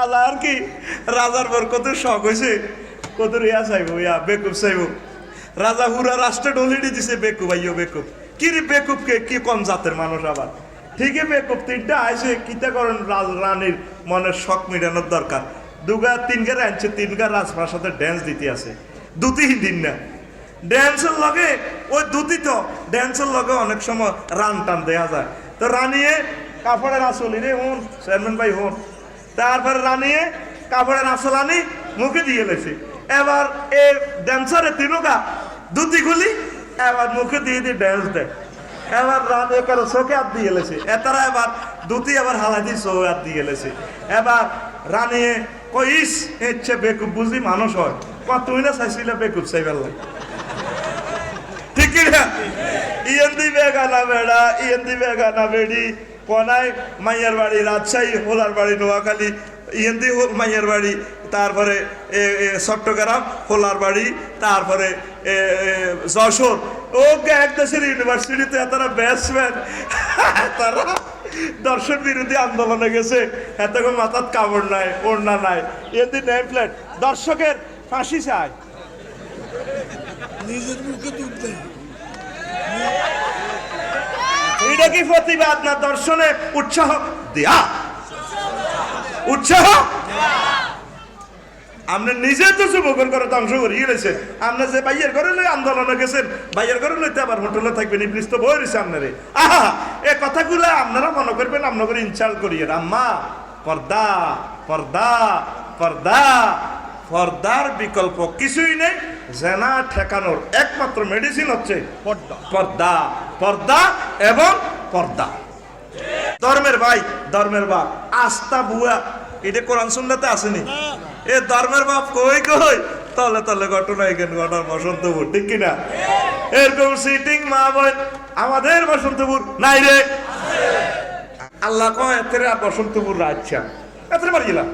রাজা আর কি রাজার পর কত শখ হয়েছে, কত ইয়া চাইব, ইয়া বেকুব চাইব। রাজা হুরা রাষ্ট্রে ডলিডি দিছে বেকুব, আইও বেকুব কি রে, বেকুবকে কি কম জাতের মানুষ আবার। ঠিকই বেকুব তিনটা আইসে কিতা করেন, রানীর মনের শখ মিটানোর দরকার। দুগা তিনগা আনছে, তিনগা রাজপ্রাসাদে ড্যান্স দিতে আছে, দুটি দিন না ড্যান্সের লগে ওই দুটি তো ড্যান্সের লগে অনেক সময় রান টান দেয়া যায়। তো রানিয়ে কাপড়ের আসল রে হন চেয়ারম্যান ভাই হন, তারপরে রানিয়ে কাপড়ের আসল আনি মুখে দিয়ে লেছে। এবার এ ড্যান্সারে তিনগা দুটি খুলি এবার মুখে দিয়ে দিয়ে ড্যান্স দেয়। এবার রানী কারো চোখে হাত দিয়ে লেছে, এতারা এবার দুটি আবার হালাদি চোখে হাত দিয়ে লেছে। এবার রানী কইস ইচ্ছে বেকুব বুঝি মানুষ হয়, তুই না চাইছিলে বেকুব চাইবার লাগে, ঠিক না? ইয়েন দিবে গানা বেড়া, ইয়েন দিবে গানা বেড়ি, কোনায় মাইয়ার বাড়ি রাজশাহী, হোলার বাড়ি নোয়াখালী, ইয়েন দি মাইয়ার বাড়ি, তারপরে চট্টগ্রাম, হোলার বাড়ি, তারপরে যশোর। ও এক দেশের ইউনিভার্সিটিতে তারা ব্যাটসম্যান, তারা দর্শন বিরোধী আন্দোলনে গেছে, এত মাথার কাপড় নাই, ওড়না নাই, এদি নেম প্লেট, দর্শকের ফাঁসি চায়, নিজের মুখে দুধ দেয়। এটা কি প্রতিবাদ না দর্শনে উৎসাহ দেয়া? উৎসাহ আপনি নিজে তো যুবকের করে ধ্বংস করিয়ে গেছেন। আপনি যে বাইয়ের ঘরে লই আন্দোলনে গেছেন, বাইয়ের ঘরে লইতে আবার হোটেলে থাকবেন, ইবলিস তো বই রয়েছে আপনারে। আহা, এ কথাগুলো আপনারা মনে করবেন আপনাকে ইনসাল্ট করিয়ে। আম্মা পর্দা পর্দা পর্দা, পর্দার বিকল্প কিছুই নেই। জেনা ঠেকানোর একমাত্র মেডিসিন হচ্ছে পর্দা, পর্দা এবং পর্দা। ধর্মের ভাই, ধর্মের বাপ, আস্থা বুয়া, এটা কোরআন সুন্নাতে আসেনি। এ ধর্মের বাপ কই কই তলে তলে ঘটনা এখানে ঘটার বসন্তপুর, ঠিক কিনা? এরকম সিটিং মা বোন আমাদের বসন্তপুর নাই রে। আল্লাহ কয় এতে বসন্তপুর রাজা এতে মারি গেলাম,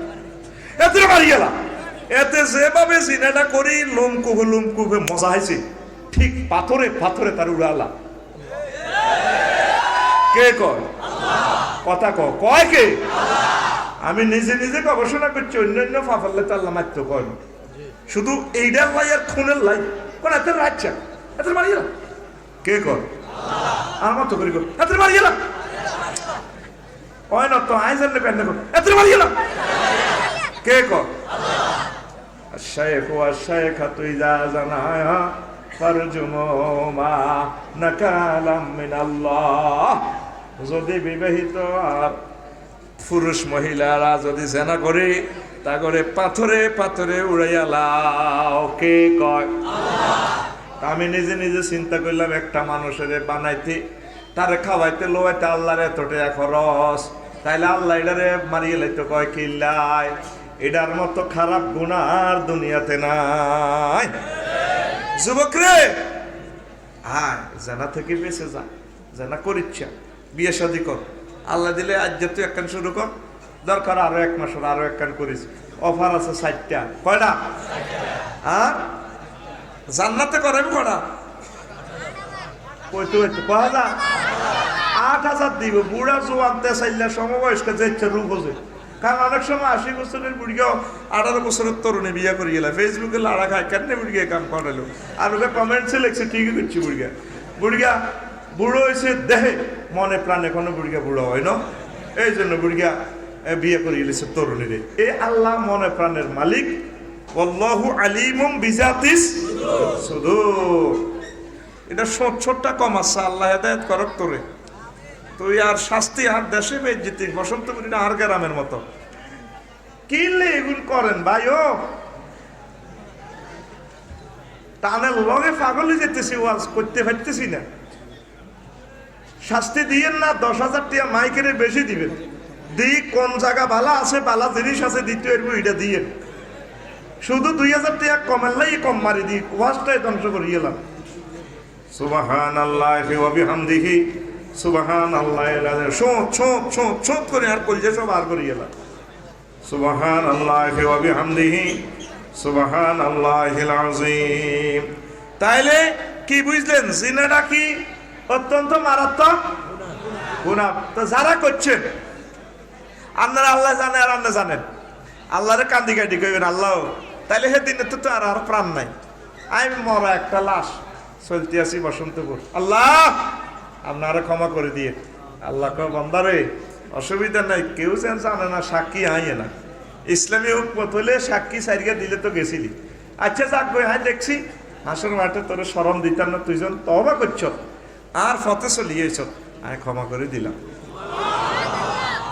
এতে মারি গেলাম, এতে যেভাবে সিনেটা করি লুমকুভে মজা হয়েছে, ঠিক পাথরে পাথরে তার উড়ালা। কে কয় কথা কয় কে? আমি নিজে নিজে গবেষণা করছি, অন্যান্য ফাফাল্লে তো আল্লাহ মারতে কয় না, শুধু এইটার লাই আর খুনের লাই কোন এত রাজা এত মারি গেলাম। কে কয়? আমার তো করি এত মারি গেলাম, কয় না তো আইজান প্যান্ডে কর এত মারি গেলাম। কে কয়? الشيخ والشيخة إذا زنايا فارجموهما نكالا من الله। যদি বিবাহিত আর পুরুষ মহিলারা যদি জেনা করে তা করে পাথরে পাথরে উড়াইয়া লাও। কে কয়? আমি নিজে নিজে চিন্তা করলাম, একটা মানুষের বানাইতে তারে খাওয়াইতে লোয়াইতে আল্লাহর এতটা খরচ, তাইলে আল্লাহ এটারে মারিয়ে লাইতে কয় কিল্লাই। এটার মতো খারাপ গুনাহ আর দুনিয়াতে নাই। যুবক রে, হ্যাঁ জানা থেকে বেঁচে যা, জানা করিচ্ছা, বিয়ে শাদী কর, আল্লাহ দিলে আজ তুই একখান শুরু কর, দরকার আরো 1 মাস আরো একখান করিস, অফার আছে 60টা। কয়টা? আর জান্নাতে করাবি কটা? কইতে হইতে 8,000 দিব। বুড়া জোয়ানতে চাইলে সমবয়স্ক যে ইচ্ছা রূপ হচ্ছে, কারণ অনেক সময় 80 বছরের বুড়িও 18 বছরের তরুণী বিয়ে করে গেল, ফেসবুকে লাড়া খায় কেন বুড়িয়ে কাম করালো, আর ওকে কমেন্টসে লিখছে ঠিকই করছি বুড়িয়া। বুড়িয়া বুড়ো হয়েছে দেহে, মনে প্রাণে কোনো বুড়িয়া বুড়ো হয় না, এই জন্য বুড়িয়া বিয়ে করে গেছে তরুণীরে। এই আল্লাহ মনে প্রাণের মালিক, আল্লাহু আলিমুম বিজাতিস সুদূর। এটা ছোট্টা কম আছে, আল্লাহ হেদায়েত করক তোরে। তুই আর শাস্তি আর দেশে বেজ্জিতি বসন্তপুরি না আর গ্রামের মতো কিনলে এগুলো করেন ভাই। ও টানের লগে পাগলে যেতেছি, ওয়াজ করতে পারতেছি না। শাস্তি দিয়েন না, 10,000 টাকা মাইকের বেশি দিবেন, দিই কোন জায়গা বালা আছে, বালা জিনিস আছে দ্বিতীয় এটা দিয়ে, শুধু 2,000 টাকা কমেল্লাই কম মারি দিই, ওয়াজটাই ধ্বংস করে গেলাম। সুবহানাল্লাহি ওয়া বিহামদিহি সুবহানাল্লাহ। ছোট করে আর কলজে সব আর করে গেলাম। সুবহানাল্লাহি ওয়া বিহামদিহি সুবহানাল্লাহিল আযীম। তাইলে কি বুঝলেন? জিনাটা কি অত্যন্ত মারাত্মক গুনাহ। তো যারা করছেন, আপনারা আল্লাহ জানে আর আপনি জানেন, আল্লাহরে কান্দি কাটি কইবেন আল্লাহ তাইলে সেদিনে তো আর প্রাণ নাই, আমি মরা একটা লাশ চলতে আছি বসন্তপুর, আল্লাহ আপনারা ক্ষমা করে দিয়ে। আল্লাহ কয় বান্দারে অসুবিধা নাই, কেউ যেন জানে না, সাক্ষী আইয়ে না, ইসলামী হুকমত হলে সাক্ষী সারিয়া দিলে তো গেছিলি। আচ্ছা যাক গই, হ্যাঁ দেখছি হাসর মাঠে তোর শরম দিতাম না, তুইজন তওবা করছ আর ফতে চলিয়েছ, আমি ক্ষমা করে দিলাম।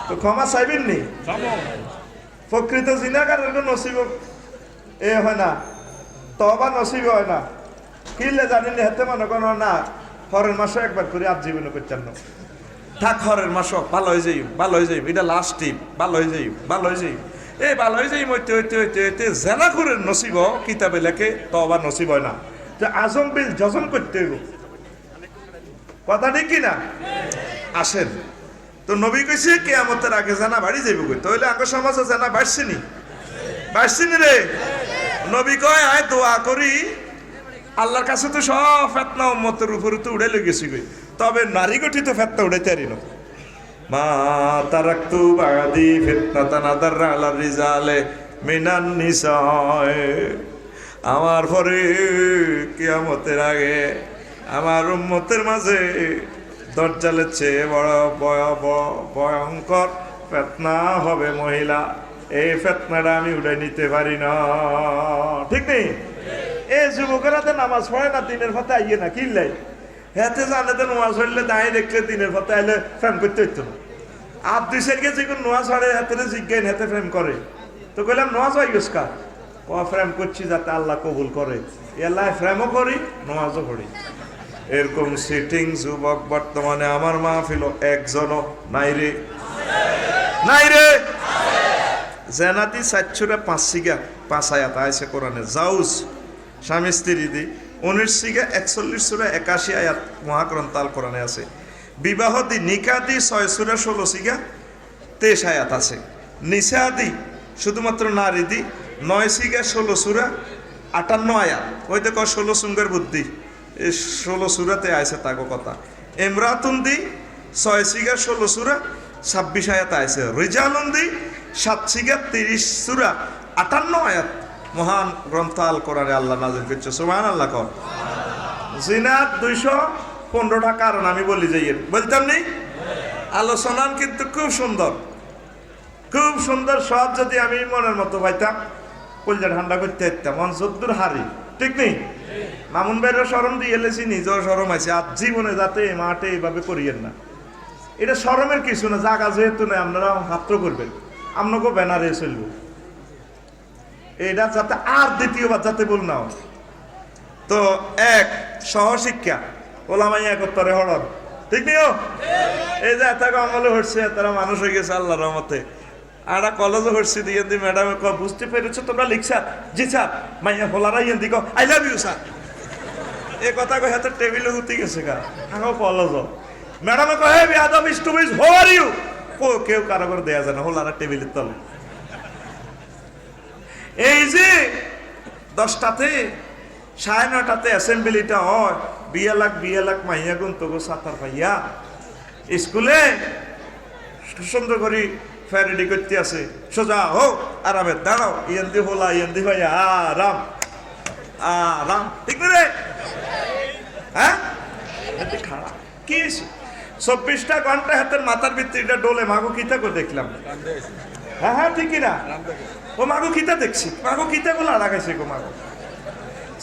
তো ক্ষমা চাইবেন নি? প্রকৃত জিনাগারের নসিব এ হয় না, তওবা নসিব হয় না। কিনলে জানিনি হাতে মনে করো না, হরের মাসে একবার করে আজীবন করতেন না, থাক হরের মাস ভালো হয়ে যাই, ভালো হয়ে যাই, এটা লাস্ট টিপ, ভালো হয়ে যাই, ভালো হয়ে যাই, এই ভালো হয়ে যাই, হইতে হইতে হইতে হইতে জেলা করে নসিব কিতাবে লেখে, তওবা নসিব হয় না, যে আজম বিল জজম করতে হইব। কথা ঠিক কিনা? আসেন তো নবী কইছে কিয়ামতের আগে জানা বাড়ি যাইব কই, তাহলে আগে সমাজে জানা বাড়ছেনি, বাড়ছেনি রে। নবী কয় আয় দোয়া করি আল্লাহর কাছে তো সব ফেতনা উম্মতের উপরে তো উড়ে লেগেছি কই, তবে নারী গঠিত ফেতনা উড়াইতে পারি না। মা তারাকতু বাদি ফিতনাতান আদাররা আলা রিজালে মিনান নিসায়, আমার পরে কিয়ামতের আগে আমার উম্মতের মাঝে দজ্জালের চেয়ে বড় ভয়ঙ্কর ফেতনা হবে মহিলা, এই ফেতনাটা আমি উড়াই নিতে পারি না। ঠিক নেই? এই যুবকেরা তো নামাজ পড়ে না, দিনের পথে আইয়ে না, কিনলাই হাতে জানে তো নোয়াজ হইলে দাঁড়িয়ে দেখলে দিনের পথে আইলে ফ্রেম করতে হইতো না। আর দুই সাইডকে যে কোনো নোয়াজ হরে হাতে জিজ্ঞান হাতে ফ্রেম করে, তো কইলাম নোয়াজ হয় গেছকা, ও ফ্রেম করছি যাতে আল্লাহ কবুল করে, এল্লাহ ফ্রেমও করি নোয়াজও করি। এরকম সিটিং যুবক বর্তমানে আমার মাহফিল একজনও নাই রে, নাই রে। জেনাতি 405 সিগা 5 আয়াত আছে কোরআনে, জাউজ স্বামী স্ত্রী দি 19 সিগা 41 সূরা 81 আয়াত মহাগ্রন্থ আল কোরআনে আছে। বিবাহ দি নিকাহ দি 6 সূরা 16 সিগা 23 আয়াত আছে। নিসা দি শুধুমাত্র নারী দি 9 সিগা 16 সূরা 58 আয়াত, ওই দেখো 16 সুঙ্গের বুদ্ধি, এই 16 সূরাতে আছে তাগো কথা। ইমরাতুন দি 6 সিগা 16 সূরা 26 আয়াত আছে। রিজালুন দি 7 সিগা 30 সূরা 58 আয়াত মহান গ্রন্থ আল কোরআনে আল্লাহ নাযিল করেছে। সুবহানাল্লাহ কর। জিনাত 215টা কারণ আমি বলি যাই, বলতাম নি আলোচনান কিন্তু খুব সুন্দর, খুব সুন্দর। সব যদি আমি মনের মতো পাইতাম কলজা ঠান্ডা করতে পারতাম, মন যদ্দুর হারি। ঠিক নেই? মামুন ভাইয়েরও শরম দিয়ে এলেছি, নিজেও শরম আছে। আর জীবনে যাতে মাঠে এইভাবে করিয়েন না, এটা শরমের কিছু না, জায়গা যেহেতু না আপনারা হাত্র করবেন, আপনাকেও ব্যানারে চলব, এটা যাতে আর দ্বিতীয়বার যাতে বল না। তো এক সহশিক্ষা ওলামাই একত্তরে হরণ, ঠিক নেই? এই যে এত আমলে হচ্ছে, তারা মানুষ হয়ে গেছে আল্লাহর রহমতে। আর কলেজে হচ্ছে দিয়ে দি ম্যাডামে ক বুঝতে পেরেছো তোমরা লিখছা? জি স্যার। মাইয়া হোলারা ইয়ে দিক আই লাভ ইউ স্যার, এ কথা কই হাতে টেবিলে হুতি গেছে গা আগে কলেজ। ম্যাডামে কহে আদম ইস টু ইজ হাউ আর ইউ, কো কেউ কারো করে দেয়া যায় না, হোলারা টেবিলের তলে। এই যে 10টাতে 9:30 অ্যাসেম্বলিটা হয়, বিয়া লাখ মাইয়া গুন তবু সাতার পাইয়া স্কুলে সুন্দর করে ফ্যারেডি করতে আছে, সোজা হোক আরামে দাঁড়াও, ইয়েন্দি হোলা ইয়েন্দি ভাইয়া আরাম আরাম। ঠিক রে? হ্যাঁ খারাপ কি 24টা ঘন্টা হাতের মাথার ভিত্তিটা ডোলে, মাগো কিতা করে দেখলাম। হ্যাঁ হ্যাঁ ঠিকই না, ও মাগো কিতা দেখছি, মাগো কিতা গুলো লাগাইছে গো মাগো।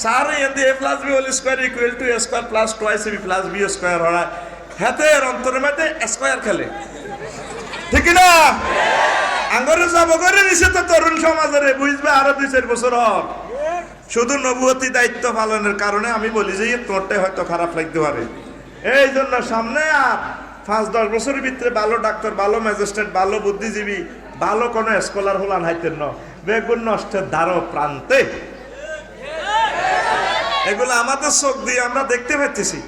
স্যার ইয়েন্দি a plus b whole square equal to a square plus twice b plus b square হয়, হাতের অন্তরের মধ্যে স্কয়ার খেলে। ঠিক না? আঙ্গরে যাব করে দিছে তো তরুণ সমাজের, বুঝবে আরো 2-4 বছর হক। শুধু নবুয়তি দায়িত্ব পালনের কারণে আমি বলি যে তোরটাই হয়তো খারাপ লাগতে পারে। এই জন্য সামনে আর 5-10 বছরের ভিতরে ভালো ডাক্তার, ভালো ম্যাজিস্ট্রেট, ভালো বুদ্ধিজীবী, ভালো কোনো স্কলার হলান হাইতেন ন, বেগুন নষ্টের দ্বারো প্রান্তে। এগুলো আমাদের চোখ দিয়ে আমরা দেখতে পাচ্ছি।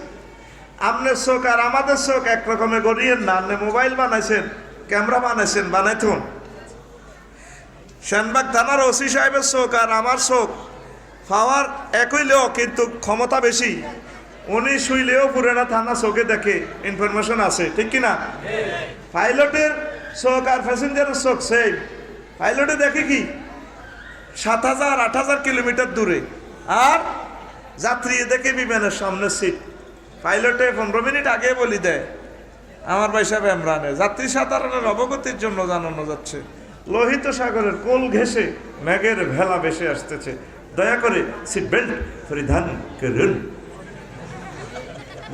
আপনার চোখ আর আমাদের চোখ একরকমে গড়িয়ে না। আপনি মোবাইল বানাইছেন, ক্যামেরা বানাইছেন, বানাইতুন। সেনবাগ থানার ওসি সাহেবের চোখ আর আমার চোখ পাওয়ার একইলেও কিন্তু ক্ষমতা বেশি। উনি শুইলেও পুরানা থানা চোখে দেখে, ইনফরমেশন আছে। ঠিক কিনা? পাইলটের চোখ আর প্যাসেঞ্জারের চোখ সেম, পাইলটে দেখে কি 7,000-8,000 কিলোমিটার দূরে, আর যাত্রী দেখে বিমানের সামনে সিট। পাইলটে 15 মিনিট আগে বলি দেয়, আমার ভাই সাহেব এমরানে যাত্রী সাধারণের অবগতির জন্য জানানো যাচ্ছে, লোহিত সাগরের কোল ঘেঁষে মেঘের ভেলা ভেসে আসতেছে, দয়া করে সিট বেল্ট পরিধান করুন।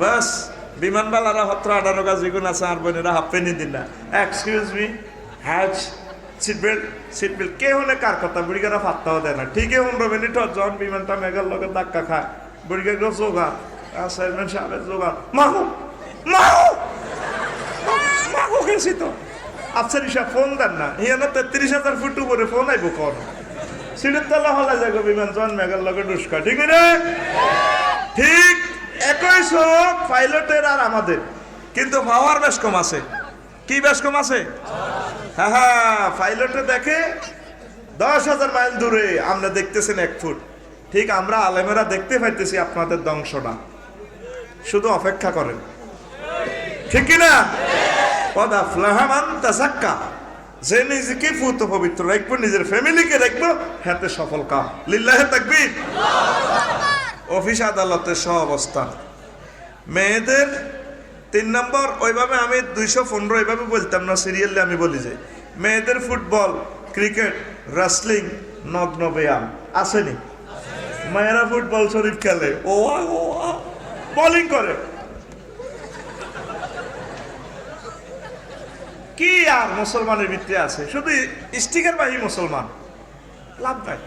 বাস বিমানবালারা হত্র 18 গাছ যেগুন আছে আর বোনেরা হাফ পেনি দিন না, excuse me has seat belt, seat belt কে হলে কার কথা বুড়িগারা ফাত্তাও দেয় না। ঠিকই 15 মিনিট যখন বিমানটা মেঘের লগে ধাক্কা খায়, বুড়িগার জোগা চেয়ারম্যান সাহেবের জোগা মাহু মাহু মাহু গেছি তো আফসার হিসাব ফোন দেন না, হিয়ানো 33,000 ফুট উপরে ফোন আইব কোন সিটের তলা হলা যাগো বিমান যখন মেঘের লগে ডুস্কা। ঠিক রে? ঠিক একই সব পাইলটের আর আমাদের, কিন্তু পাওয়ার বেশ কম আছে। কি বেশ কম আছে? হ্যাঁ হ্যাঁ, পাইলটে দেখে 10,000 মাইল দূরে, আমরা দেখতেছেন 1 ফুট। ঠিক আমরা আলেমেরা দেখতে পাইতেছি আপনাদের ধ্বংসটা, শুধু অপেক্ষা করেন। ঠিক কিনা? কদা ফ্লাহামান তাসাক্কা, যে নিজেকে পুত পবিত্র রাখবো, নিজের ফ্যামিলিকে রাখবো, হাতে সফল কাম। লিল্লাহে তাকবীর। অফিস আদালতের সহ অবস্থান। মেয়েদের 3 নম্বর, ওইভাবে আমি 215 এইভাবে বলতাম না, সিরিয়ালে আমি বলি যে মেয়েদের ফুটবল, ক্রিকেট, রাসলিং, নগ্ন ব্যায়াম আসেনি। মেয়েরা ফুটবল শরীফ খেলে, ও বোলিং করে, কি আর মুসলমানের ভিতরে আছে, শুধু স্টিকার বাহি মুসলমান, লাভ নাই,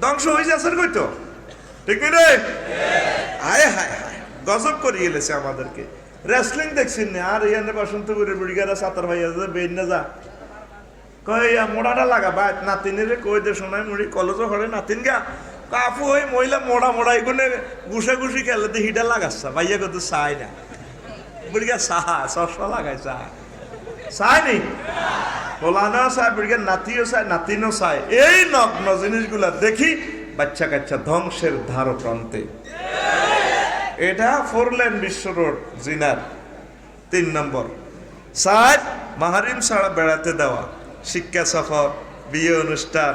ধ্বংস হয়ে যাচ্ছে কইতো। ঠিক রে? হায় হায় হায়, গজব করে গেলেছে আমাদেরকে। রেসলিং দেখছেন না? আর ইয়ানে বসন্তপুরের বুড়িগারা সাতার ভাই আছে, বেন না যা কই মোড়াটা লাগা বা নাতিনের কই দে শোনায় মুড়ি কলেজ হরে নাতিন গা কাফু হই মহিলা মোড়া মোড়া এগুলো ঘুষা ঘুষি খেলে দিয়ে হিটা লাগাচ্ছা, ভাইয়া কত চাই না, বুড়িগা সাহা চশমা লাগাই চায়নি, পোলানো চায়, বুড়িগার নাতিও চায়, নাতিনও চায়। এই নগ্ন জিনিসগুলা দেখি বাচ্চা কাচ্চা ধ্বংসের ধারপ্রান্তে। এটা 4 লেন বিশ্ব রোড জিনার। 3 নম্বর, 4 মাহারিম ছাড়া বেড়াতে দেওয়া, শিক্ষা সফর, বিয়ে অনুষ্ঠান,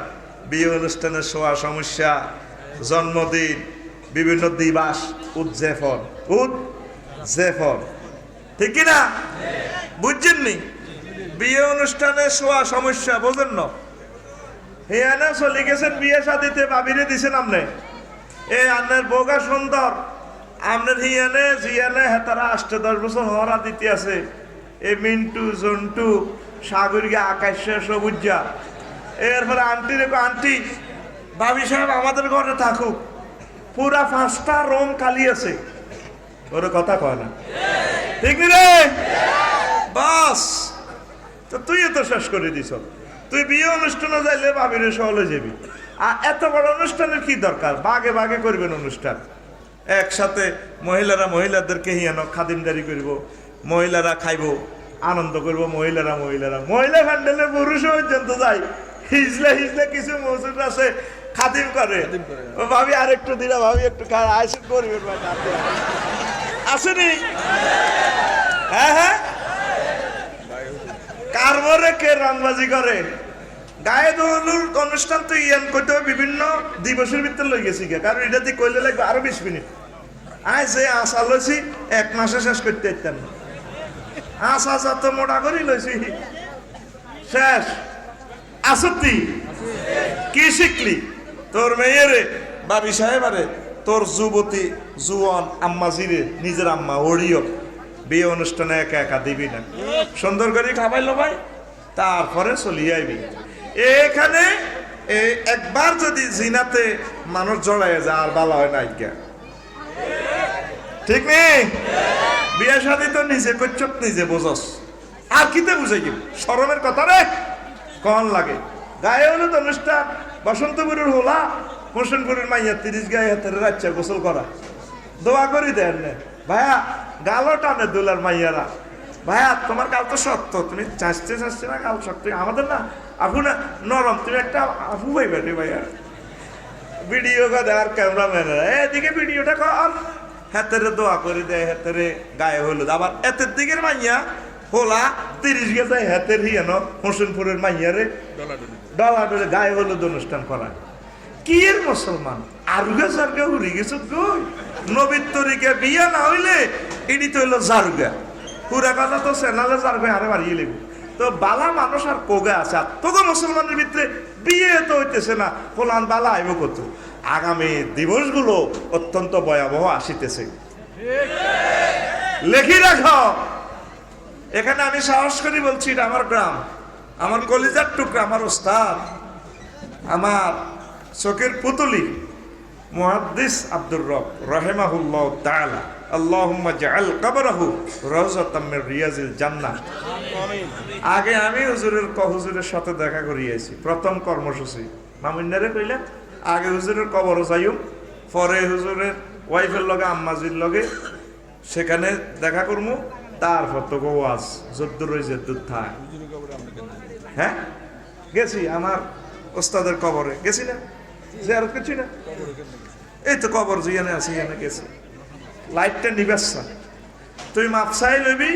বিয়ে অনুষ্ঠানের শোয়া সমস্যা, জন্মদিন, বিভিন্ন দিবস উদযাপন, ঠিক কিনা? বুঝছেন নি? বিয়ে অনুষ্ঠানে শোয়া সমস্যা বোঝেন না? হিয়ানে চলে গেছেন বিয়ে শাদিতে, বাবিরে দিছেন আপনি, এ আন্নের বোগা সুন্দর, আপনার হিয়ানে জিয়ানে হেতারা 8-10 বছর হরা দিতে আছে, এ মিন্টু জন্টু সাগরিকা আকাশে সবুজা। এরপরে আন্টি রেখো, আন্টি ভাবি সাহেব আমাদের ঘরে থাকুক, পুরা 5টা রুম খালি আছে, ওর কথা কয় না। ঠিক রে? বাস তো তুই তো শেষ করে দিছ। তুই বিয়ে অনুষ্ঠানে যাইলে ভাবিরে সহলে যাবি, আর এত বড় অনুষ্ঠানের কি দরকার? বাগে বাগে করবেন অনুষ্ঠান, একসাথে মহিলারা মহিলাদেরকে হিয়ানো খাদিমদারি করব, মহিলারা খাইব, আনন্দ করব, মহিলারা মহিলা ফ্যান্ডেলে পুরুষ পর্যন্ত যাই, হিজলে কিছু মসজিদ আছে খাদিম করে, ও ভাবি আরেকটু দিলা, ভাবি একটু আইসে করবেন, আসেনি? হ্যাঁ হ্যাঁ, কারবরে কে রংবাজি করে, গায়ে দোলুর অনুষ্ঠান তো ইয়ান করতে হবে, বিভিন্ন দিবসের ভিতরে লই গেছি, কারণ এটা দিয়ে কইলে লাগবে আরো 20 মিনিট। যে আশা লইছি 1 মাসে শেষ করতে পারতাম না, আশা যত মোটা করি লইছি শেষ। আসতি কি শিখলি? তোর মেয়েরে বাবি সাহেবারে, তোর যুবতী জুয়ান আম্মাজিরে, নিজের আম্মা ওড়িও বিয়ে অনুষ্ঠানে একা একা দিবি না, সুন্দর করে খাবাইলো ভাই, তারপরে চলিয়ে আইবি। এখানে একবার যদি জিনাতে মানুষ জড়াই যায় আর ভালো হয় না, ঠিক নেই? বিয়ে শাদী তো নিজে করছ, নিজে বোঝস, আর কিতে বুঝাই গেল? শরমের কথা রে কন লাগে। গায়ে হলো তো অনুষ্ঠান, বসন্তপুরের হোলা, হোসেনপুরের মাইয়া 30 গায়ে হাতের রাচ্চা গোসল করা, দোয়া করি দেন না ভাইয়া, গালও টানে দুলার মাইয়ারা, ভাইয়া তোমার গাল তো শক্ত, তুমি চাচ্ছে না গাল শক্ত, আমাদের না আপু না নরম, তুমি একটা আপু পাইবে রে ভাইয়া। ভিডিও করে আর ক্যামেরাম্যানেরা এদিকে ভিডিওটা কর, হাতেরে দোয়া করে দেয়, হাতেরে গায়ে হলুদ। আবার এতের দিকের মাইয়া হোলা 30 গেছে হাতের হিয়ান হোসেনপুরের মাইয়ারে ডলা ডলে গায়ে হলুদ অনুষ্ঠান করা কি এর মুসলমান আরুগা জারগা উড়ি গেছ গই নবীর তরিকে বিয়া না হইলে এটি তো হইলো জারুগা পুরা কথা তো সেনালে জারগা আরে বাড়িয়ে লেব তো বালা মানুষ আর কোগা আছে আর তোকে মুসলমানের ভিতরে বিয়ে তো হইতেছে না ফলান বালা আইব কত আগামী দিবসগুলো অত্যন্ত ভয়াবহ আসিতেছে লেখি রাখো এখানে আমি সাহস করি বলছি এটা আমার গ্রাম আমার কলিজার টুকরা আমার ওস্তাদ আমার চোখের পুতুলি মুহাদ্দিস আব্দুর রব রাহিমাহুল্লাহ তাআলা আল্লাহুম্মা জাআল কবরাহু রাওযাতাম মির রিয়াজিল জান্নাহ আমিন আগে আমি হুজুরের সাথে দেখা করিয়েছি প্রথম কর্মসূচি মামুন্নারে কইলা আগে হুজুরের কবর যাইও পরে হুজুরের ওয়াইফের লগে আম্মাজির লগে সেখানে দেখা করমু তারপর তো ওয়াজ যদ্দুর রই যদ্দুর থাক হ্যাঁ গেছি আমার ওস্তাদের কবরে গেছি না জিয়ারত করছি না এই তো কবর জিয়ানে আছি এখানে গেছি লাইটটা নিবেশা তুই মাপ চাই লইবি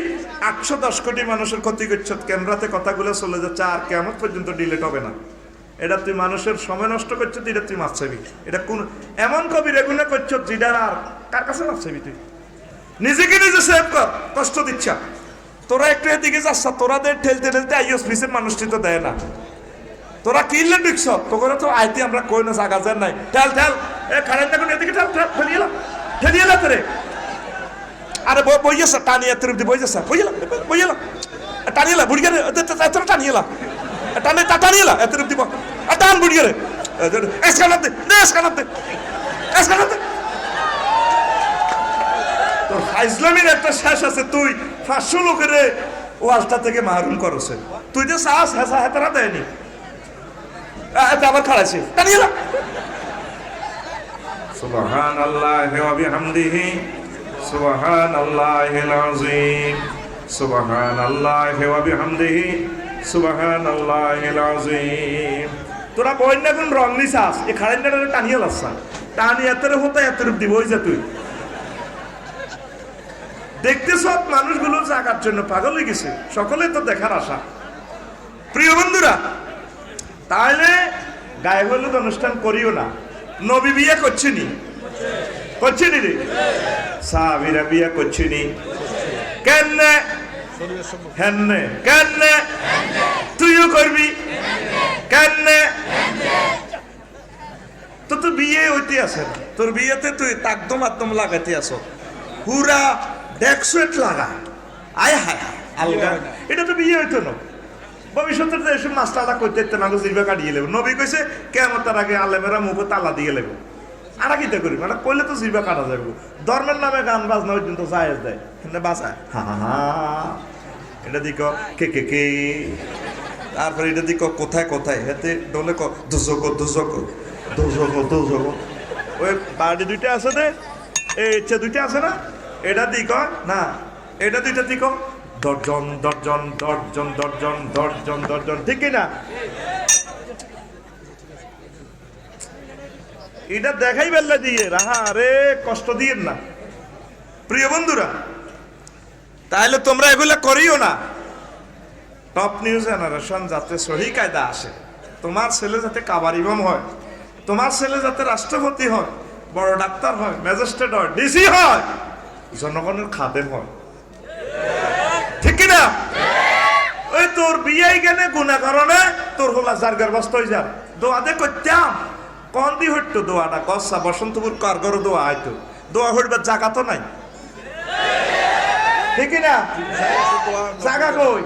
810 কোটি মানুষের ক্ষতি করছ ক্যামেরাতে কথাগুলো চলে যাচ্ছে আর কেমন পর্যন্ত ডিলেট হবে না এটা তুই মানুষের সময় নষ্ট করছ এটা তুই মাপ চাইবি এটা কোন এমন কবি রেগুনা করছ যেটা আর কার কাছে মাপ চাইবি তুই নিজেকে নিজে সেভ কর কষ্ট দিচ্ছা তোরা একটু এদিকে যাচ্ছ তোরাদের ঠেলতে ঠেলতে আইএস পিসের মানুষটি তো দেয় না তোরা কিনলে ঢুকছ তোকে তো আইতে আমরা কই না জাগা যার নাই ঠেল ঠেল এ খারাপ দেখুন এদিকে ঠেল ঠেল ঠেলিয়ে তোরে আরে বইয়েছ টানিয়ে তোর বইয়েছ বইয়েল টানিয়েলা বুড়ি গেলে তোর টানিয়েলা টানিয়েলা এত দিব টান বুড়ি গেলে এসকানাতে তোর ইসলামের একটা শেষ আছে তুই 500 লোকের ওয়াজটা থেকে মাহরুম করছে তুই যে সাহস হেসা হেতারা দেয়নি আবার খাড়াইছে টানিয়েলা সুবহানাল্লাহি ওয়া বিহামদিহি সুবহানাল্লাহিল আযীম সুবহানাল্লাহি ওয়া বিহামদিহি সুবহানাল্লাহিল আযীম তোরা বইনা কোন রং নিছাস এ খাড়াইনাটা টানিয়ে লাসা টানিয়ে তোর হতে এত রূপ দিব ওই যে তুই দেখতে সব মানুষগুলো জাগার জন্য পাগল হয়ে গেছে সকলে তো দেখার আশা প্রিয় বন্ধুরা তাহলে গায়ে হলুদ অনুষ্ঠান করিও না নবী বিয়ে করছিনি রে সাহাবীরা বিয়ে করছিনি কেন হেন্নে কেন তুইও করবি কেন তো তুই বিয়ে হইতে আছে তোর বিয়েতে তুই তাকদম আদম লাগাইতে আসো পুরা ডেকসুয়েট লাগা আয় হায় আলগা এটা তো বিয়ে হইতো না ভবিষ্যতের যে এসব মাস্টারটা করতে না জিরবা কাটিয়ে লেব নবী কইছে কেমতার আগে আলেমেরা মুখে তালা দিয়ে লেব আর কিতে করি মানে কইলে তো জিরবা কাটা যাবে ধর্মের নামে গান বাজনা পর্যন্ত জায়েজ দেয় কিন্তু বাঁচায় হা এটা দিক কে কে কে তারপরে এটা দিক কোথায় কোথায় হেতে ডলে দুজক ওই বাড়ি দুইটা আছে দে এই ইচ্ছে দুইটা আছে না এটা দিক না এটা দুইটা দিক দর্জন ঠিক না এটা দেখাই বেল্লা দিয়ে রাহা আরে কষ্ট দিয়ে না প্রিয় বন্ধুরা তাহলে তোমরা এগুলা করিও না টপ নিউ জেনারেশন যাতে সহি কায়দা আসে তোমার ছেলে যাতে কাবার ইমাম হয় তোমার ছেলে যাতে রাষ্ট্রপতি হয় বড় ডাক্তার হয় ম্যাজিস্ট্রেট হয় ডিসি হয় জনগণের খাদেম হয় ঠিক কিনা ওই তোর বিয়াই গেলে গুণা কারণে তোর হলা জারগার বস্ত হয়ে যা দোয়াতে করতাম কন দি হইতো দোয়াটা কসা বসন্তপুর কারগর দোয়া হয়তো দোয়া হইবার জায়গা তো নাই ঠিক না জায়গা কই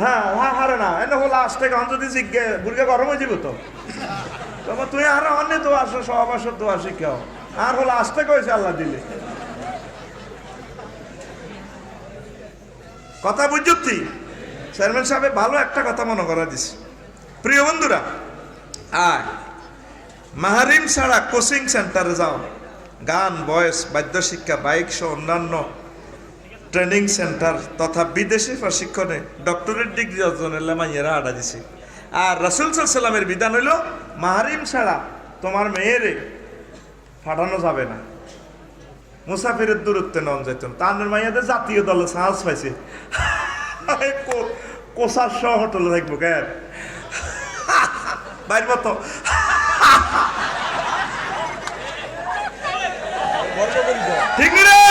হ্যাঁ হারে না এনে হলা আসতে গান যদি জিজ্ঞে বুড়কে গরম হয়ে যাব তো তবে তুই আর অন্য দোয়া আসো সহবাসের দোয়া শিখাও আর হলা আসতে কইছে আল্লাহ দিলে কথা বুঝছি চেয়ারম্যান সাহেব ভালো একটা কথা মনে করা দিছে প্রিয় বন্ধুরা আয় মাহারিম ছাড়া কোচিং সেন্টারে যাও গান বয়স বাদ্য শিক্ষা বাইক সহ অন্যান্য ট্রেনিং সেন্টার তথা বিদেশি প্রশিক্ষণে ডক্টরেট ডিগ্রি অর্জনের মাইয়েরা আডা দিছে আর রাসূল সাল্লামের বিধান হইল মাহারিম ছাড়া তোমার মেয়েরে পাঠানো যাবে না মুসাফিরের দূরত্বে নন যেত তানের মাইয়াদের জাতীয় দলে সাহস পাইছে কোসার সহ হোটেলে থাকবো কেন বাইর মতো ঠিক রে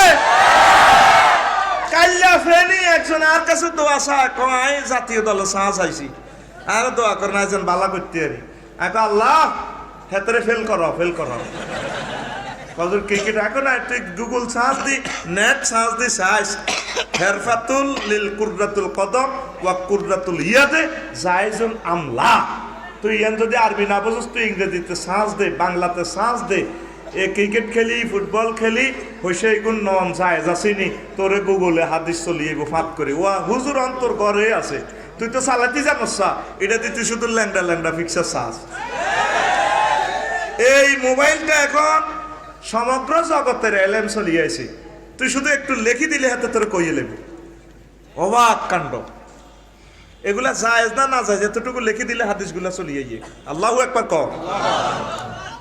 কাল্লা ফেনি একজন আর কাছে দোয়া চায় কয় জাতীয় দলে সাহস আইছি আর দোয়া করে না একজন বালা করতে পারি এখন আল্লাহ হেতরে ফেল করো কজন ক্রিকেট এখন তুই গুগল সার্চ দি নেট সার্চ দি সাইজ হেরফাতুল লিল কুররাতুল কদম ওয়া কুররাতুল ইয়াদে জায়েজুন আমলা তুই ইয়ান যদি আরবি না বুঝস তুই ইংরেজিতে সার্চ দে বাংলাতে সার্চ দে এ ক্রিকেট খেলি ফুটবল খেলি হইছে এগুন নন জায়েজ আসেনি তোরে গুগলে হাদিস চলিয়ে ফাত করে ওয়া হুজুর অন্তর ঘরে আছে তুই তো চালাতে জানোস না এটা তুই শুধু ল্যাংডা ফিক্সার সার্চ এই মোবাইলটা এখন সমগ্র জগতের এলএম চলিয়েছে তুই শুধু একটু লেখি দিলে হাতে তোর কইয়ে লেবি অবাক কাণ্ড এগুলা জায়েজ না জায়েজ এতটুকু লিখে দিলে হাদিসগুলা চলিয়ে গিয়ে আল্লাহু আকবার কও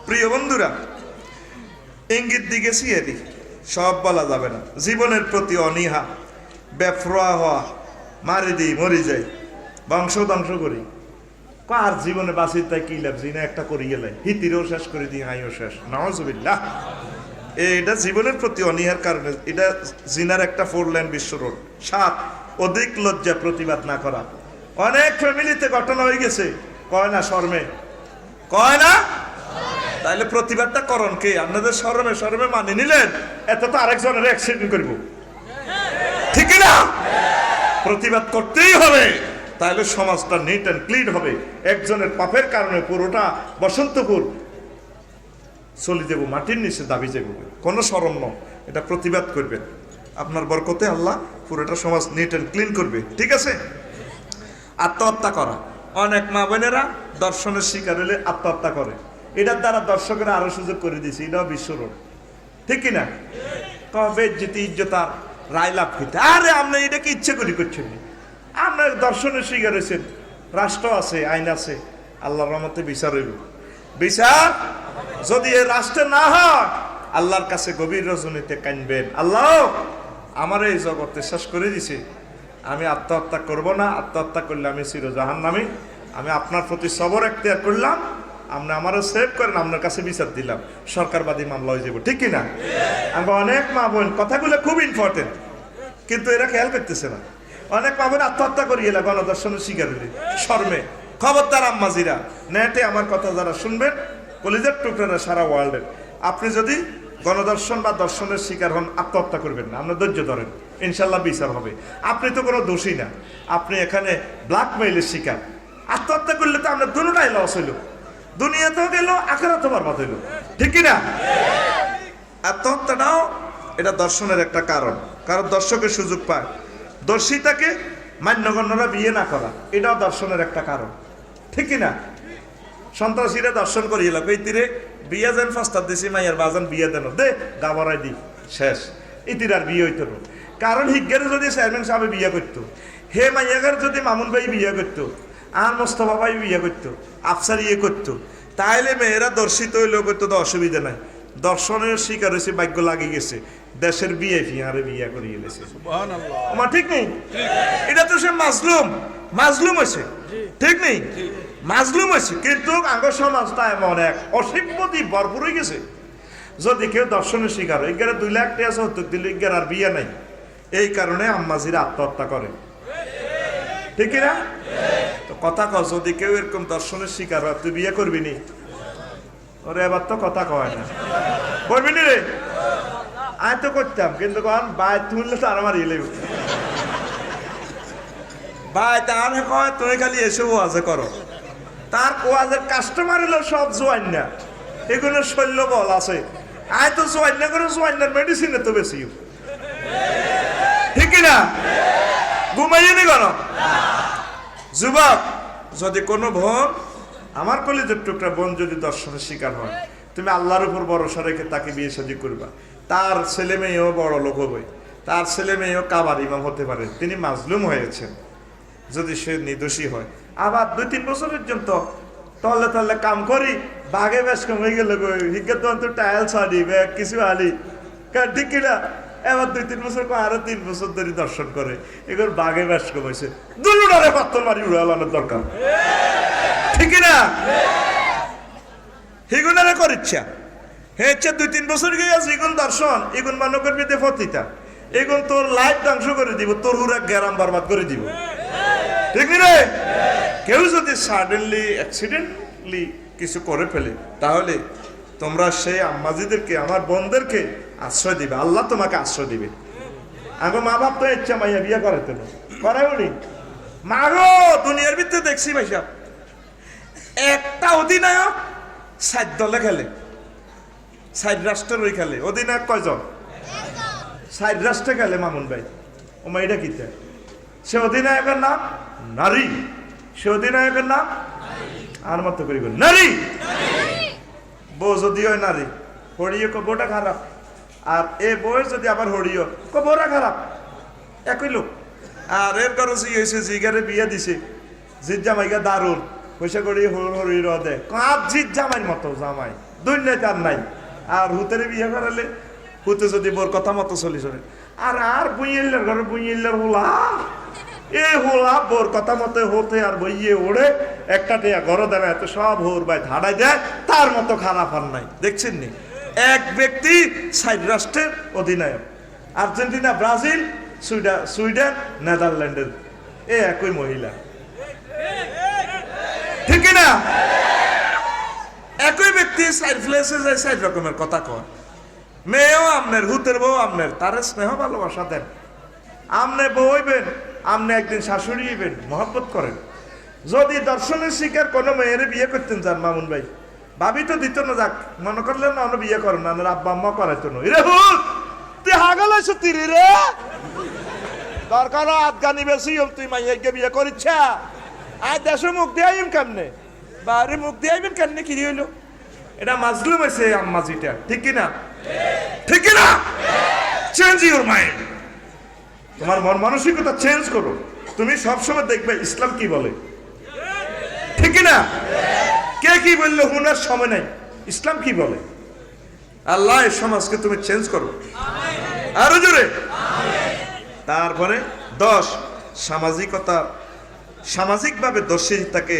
প্রিয় বন্ধুরা ইঙ্গিত দিকে সিয়েদি সব বলা যাবে না জীবনের প্রতি অনীহা বেফরোয়া হওয়া মরি যাই বংশ ধ্বংস করি কার জীবনে বাঁচি তাই কি লাভ জিনা একটা করি গেলে হিতিরও শেষ করে দিই হাইও শেষ নাউজুবিল্লাহ এটা জীবনের প্রতি অনীহার কারণে এটা জিনার একটা 4 লাইন বিশ্ব রোড 7 অধিক লজ্জা প্রতিবাদ না করা অনেক ফ্যামিলিতে ঘটনা হয়ে গেছে কয় না শর্মে কয় না তাইলে প্রতিবাদটা করন কে আপনাদের শরমে মানে নিলেন এত তো আরেকজনের অ্যাক্সিডেন্ট করব ঠিক না প্রতিবাদ করতেই হবে তাহলে সমাজটা নিট অ্যান্ড ক্লিন হবে একজনের পাপের কারণে পুরোটা বসন্তপুর চলে যাব মাটির নিচে দাবি যাব কোনো শরম নয় এটা প্রতিবাদ করবেন আপনার বরকতে আল্লাহ পুরোটা সমাজ নিট অ্যান্ড ক্লিন করবে ঠিক আছে আত্মহত্যা করা অনেক মা বোনেরা দর্শনের শিকার হলে আত্মহত্যা করে এটার দ্বারা দর্শকেরা আরো সুযোগ করে দিয়েছে এটাও বিশ্বরোড ঠিক কিনা কবে যেতে ইজ্জতা রায় লাভ করতে আরে আপনি এটাকে ইচ্ছে করি করছেন আপনার দর্শনের শিকার হয়েছেন রাষ্ট্র আছে আইন আছে আল্লাহর রহমতে বিচার হইব বিচার যদি এই রাষ্ট্রে না হয় আল্লাহর কাছে গভীর রজনীতে কাঁদবেন আল্লাহ আমার এই জগতে শেষ করে দিছে আমি আত্মহত্যা করব না আত্মহত্যা করলে আমি চির জাহান্নামী আমি আপনার প্রতি সবর এখতিয়ার করলাম আপনি আমারও সেভ করেন আপনার কাছে বিচার দিলাম সরকারবাদী মামলা হয়ে যাব ঠিক কিনা আমরা অনেক মা বোন কথাগুলো খুব ইম্পর্টেন্ট কিন্তু এরা খেয়াল করতেছে না অনেক মা বোন আত্মহত্যা করিয়ে গণদর্শনের শিকার হলে শর্মে খবরদার আম্মাজিরা নেটে আমার কথা যারা শুনবেন কলিজার টুকরা সারা ওয়ার্ল্ডের আপনি যদি গণদর্শন বা দর্শনের শিকার হন আত্মহত্যা করবেন না আপনার ধৈর্য ধরেন ইনশাল্লাহ বিচার হবে আপনি তো কোনো দোষী না আপনি এখানে ব্ল্যাকমেইলের শিকার আত্মহত্যা করলে তো আপনার দুটোটাই লস হইল দুনিয়াতেও গেল আখিরাতেও বরবাদ হইল ঠিক কিনা আত্মহত্যাটাও এটা দর্শনের একটা কারণ দর্শকের সুযোগ পায় দর্শিতাকে মান্যগণ্যরা বিয়ে না করা এটাও দর্শনের একটা কারণ ঠিক কিনা সন্ত্রাসীরা দর্শন করিয়ে এলাম এই তীরে বিয়ে যেন ফাস্তার দিছি মাইয়ার বাজান বিয়ে দেন দে দাবরাই দি শেষ ইতির আর বিয়ে হইতো না কারণ হিজ্ঞের যদি চেয়ারম্যান সাহেব বিয়ে করতো হে মাইয়াগার যদি মামুন ভাই বিয়ে করতো আর মোস্তফা ভাই বিয়ে করতো আফসার ইয়ে করতো তাহলে মেয়েরা দর্শিত হইলেও করতো তো অসুবিধা নাই দর্শনের শিকার হয়েছে ভাগ্য লাগিয়ে গেছে দেশের বিয়ে ফিয়ারে বিয়ে করিয়ে গেছে আমার ঠিক নেই এটা তো সে মাজলুম হয়েছে ঠিক নেই মাজলুম হয়েছে কিন্তু আগর সমাজটা এমন এক অসিম্পতি ভরপুর হয়ে গেছে যদি কেউ দর্শনের শিকার হয় 2 লাখ টাকা সত্তর দিল আর বিয়ে নাই এই কারণে আম্মাজিরা আত্মহত্যা করে ঠিক না তো কথা কর যদি কেউ এরকম দর্শনের শিকার হয় তুই বিয়ে করবি নি ওরে এবার তো কথা কয় না করবি নি রে আমি তো করতাম কিন্তু বাই তুললে তো আর আমার ইলে ভাই তার কয় তুমি খালি এসে ওয়াজে করো তার ওয়াজের কাস্টমার হলো সব জোয়ান না এগুলো শৈল্য বল আছে আয় তো জোয়ান না করে জোয়ান্নার মেডিসিনে তো বেশি ঠিক না ঘুমাইয়ে নি কেন যুবক যদি কোনো বোন আমার কলিজার টুকরা বোন যদি দর্শনের শিকার হয় তুমি আল্লাহর উপর ভরসা রেখে তাকে বিয়ে শাদী করবা তার ছেলে মেয়েও বড় লোক হবে তার ছেলে মেয়েও কাবার ইমাম হতে পারে তিনি মাজলুম হয়েছেন যদি সে নির্দোষী হয় আবার 2-3 বছর পর্যন্ত তলে কাম করি বাঘে বেশ কম হয়ে গেল হিজ্ঞাত টাইলস আলি কিছু আলি ঠিক কিনা? এবার 2-3 বছর আরো 3 বছর ধরে দর্শন করে, এগুলো বাঘে বাস কমেছে, দুলুডারে পাত্তর মারি উড়ালানোর দরকার, ঠিক কিনা? হিগুনারে করিচ্ছা হে ইচ্ছা 2-3 বছর গিয়ে এগুন দর্শন, এগুন মনে করবি দে ফতিতা, এগুন তোর লাইফ ধ্বংস করে দিব, তোর হুরা গ্যারাম বরবাদ করে দিব, ঠিক রে? কেউ যদি সাডেনলি অ্যাক্সিডেন্টলি কিছু করে ফেলে, তাহলে তোমরা সেই আম্মাজিদেরকে, আমার বোনদেরকে আশ্রয় দিবে, আল্লাহ তোমাকে আশ্রয় দিবে। আমার মা বাপ তো ইচ্ছা মাইয়া বিয়ে করাইতে না, করাই উনি মা গো। দুনিয়ার ভিতরে দেখছি ভাইসা একটা অধিনায়ক 7 দলে খেলে, 7 রাষ্ট্রের ওই খেলে। অধিনায়ক কয়জন? 7 রাষ্ট্রে খেলে মামুন ভাই। ও মা এটা কিতে? সে অধিনায়কের নাম নারী, সে অধিনায়কের নাম আর মতো করি নারী। বউ যদি হয় নারী, হরিও বউটা খারাপ, আর এ বউয়ের যদি আবার হরিও বউটা খারাপ, একই লোক। আর এর খরচ হয়েছে জিগারে বিয়ে দিছে, জিৎ জামাইকে দারুণ পয়সা করি হরি রদে কাপ জিৎ জামাইর মতো জামাই দুনিয়া তার নাই। আর হুতের বিয়ে করালে হুতে যদি বোর কথা মতো চলি চলে, আর বুইয়ের ঘরে বুইয়ের হোলা, এ হোলা বোর কথা মতো হতে আর বইয়ে ওড়ে একটা টিয়া ঘর দেয়, এত সব হোর ভাই ধাড়াই দেয়, তার মতো খারাপ আর নাই। দেখছেন নি? এক ব্যক্তি 7 রাষ্ট্রের অধিনায়ক, আর্জেন্টিনা, ব্রাজিল, সুইডেন, নেদারল্যান্ডের এ একই মহিলা, ঠিক না? একই ব্যক্তি 4 প্লেসে যায়, 4 রকমের কথা কয়। মেয়েও আমনের, হুতের বউ আমনের, তারে স্নেহ ভালোবাসা দেন। আমনে বউ হইবেন, আমনে একদিন শাশুড়ি হইবেন, মহব্বত করেন। যদি দর্শনের শিকার কোনো মেয়ের বিয়ে করতেন যান মামুন ভাই, ভাবি তো দিত না, যাক মনে করলেন না অন্য বিয়ে করেন না, আব্বা আম্মা করাইতো না। রে হুল তুই হাগল আছো তিরি রে, দরকার আফগানি বেশি তুই মাইয়াকে বিয়ে করিচ্ছা, আর দেশে মুখ দিয়ে কেমনে, বাড়ি মুখ দিয়ে আইবেন কেমনে, কি হইলো? এটা মাজলুম হয়েছে আম্মাজিটা, ঠিক কিনা? ঠিক কিনা? চেঞ্জ ইউর মাইন্ড, তোমার মন মানসিকতা চেঞ্জ করো। তুমি সবসময় দেখবে ইসলাম কি বলে, ঠিক কিনা? কে কি বললো হুনার সময় নাই, ইসলাম কি বলে। আল্লাহ এই সমাজকে তুমি চেঞ্জ করো, আরো জোরে। তারপরে 10 সামাজিকতা, সামাজিকভাবে দোষীতাকে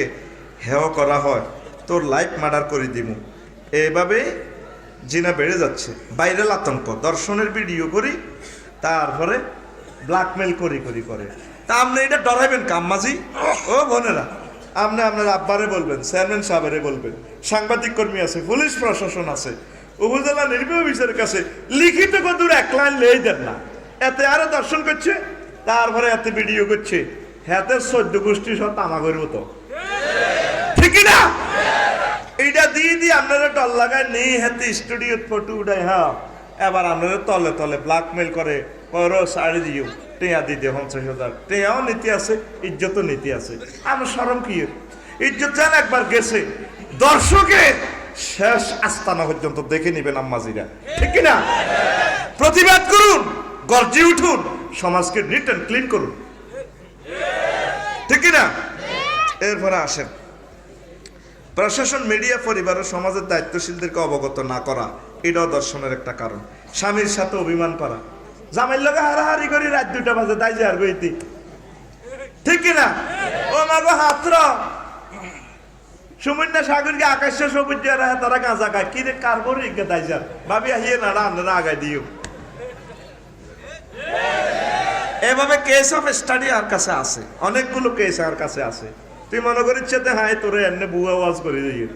হেয় করা হয়, তোর লাইফ মার্ডার করে দিব। এভাবে জিনা বেড়ে যাচ্ছে, ভাইরাল আতঙ্ক, দর্শনের ভিডিও করি, তারপরে ব্ল্যাকমেল করি করে। তা আপনি এটা ডরাইবেন কাম্মাজি ও বোনেরা, আপনি আপনার আব্বারে বলবেন, চেয়ারম্যান সাহেবেরে বলবেন, সাংবাদিক কর্মী আছে, পুলিশ প্রশাসন আছে, উপজেলা নির্বাহী অফিসারের কাছে লিখিত কদূর 1 লাইন লেই দেন না, এতে আরো দর্শন করছে, তারপরে এতে ভিডিও করছে, হাতে 14 গোষ্ঠী সব তামাগের মতো, ঠিক না? এইটা দিয়ে আপনারা টল লাগায় নেই, হাতে স্টুডিও ফটো উঠায়, হ্যাঁ এবার আপনারা তলে তলে ব্ল্যাকমেল করে, শাড়ি দিও টেয়া দিতে 50,000, টেয়াও নীতি আছে, ইজ্জতও নীতি আছে। আমার শরম কি? ইজ্জত যেন একবার গেছে, দর্শকের শেষ আস্তানা পর্যন্ত দেখে নিবেন আম্মাজিরা, ঠিক কিনা? প্রতিবাদ করুন, গর্জে উঠুন, সমাজকে নিট অ্যান্ড ক্লিন করুন, ঠিক কিনা? এরপরে আসেন, প্রশাসন, মিডিয়া, পরিবার ও সমাজের দায়িত্বশীলদেরকে অবগত না করা, এটাও দর্শনের একটা কারণ। স্বামীর সাথে অভিমান করা, জামাইর লগে হারাহারি করি রাত 2টা বাজে তাই যে আর গইতি, ঠিক কিনা? ও মাগো হাতর সুমন্যা সাগরকে আকাশে সবুজ তারা গাঁজা খায়, কি রে কারবর ইগে তাই যার ভাবি আহিয়ে না আপনারা আগায় দিও। এভাবে কেস অফ স্টাডি আর কাছে আছে, অনেকগুলো কেস আর কাছে আছে। তুই মনে করিস হাই তোরে এমনি বুয়া ওয়াজ করে দিয়ে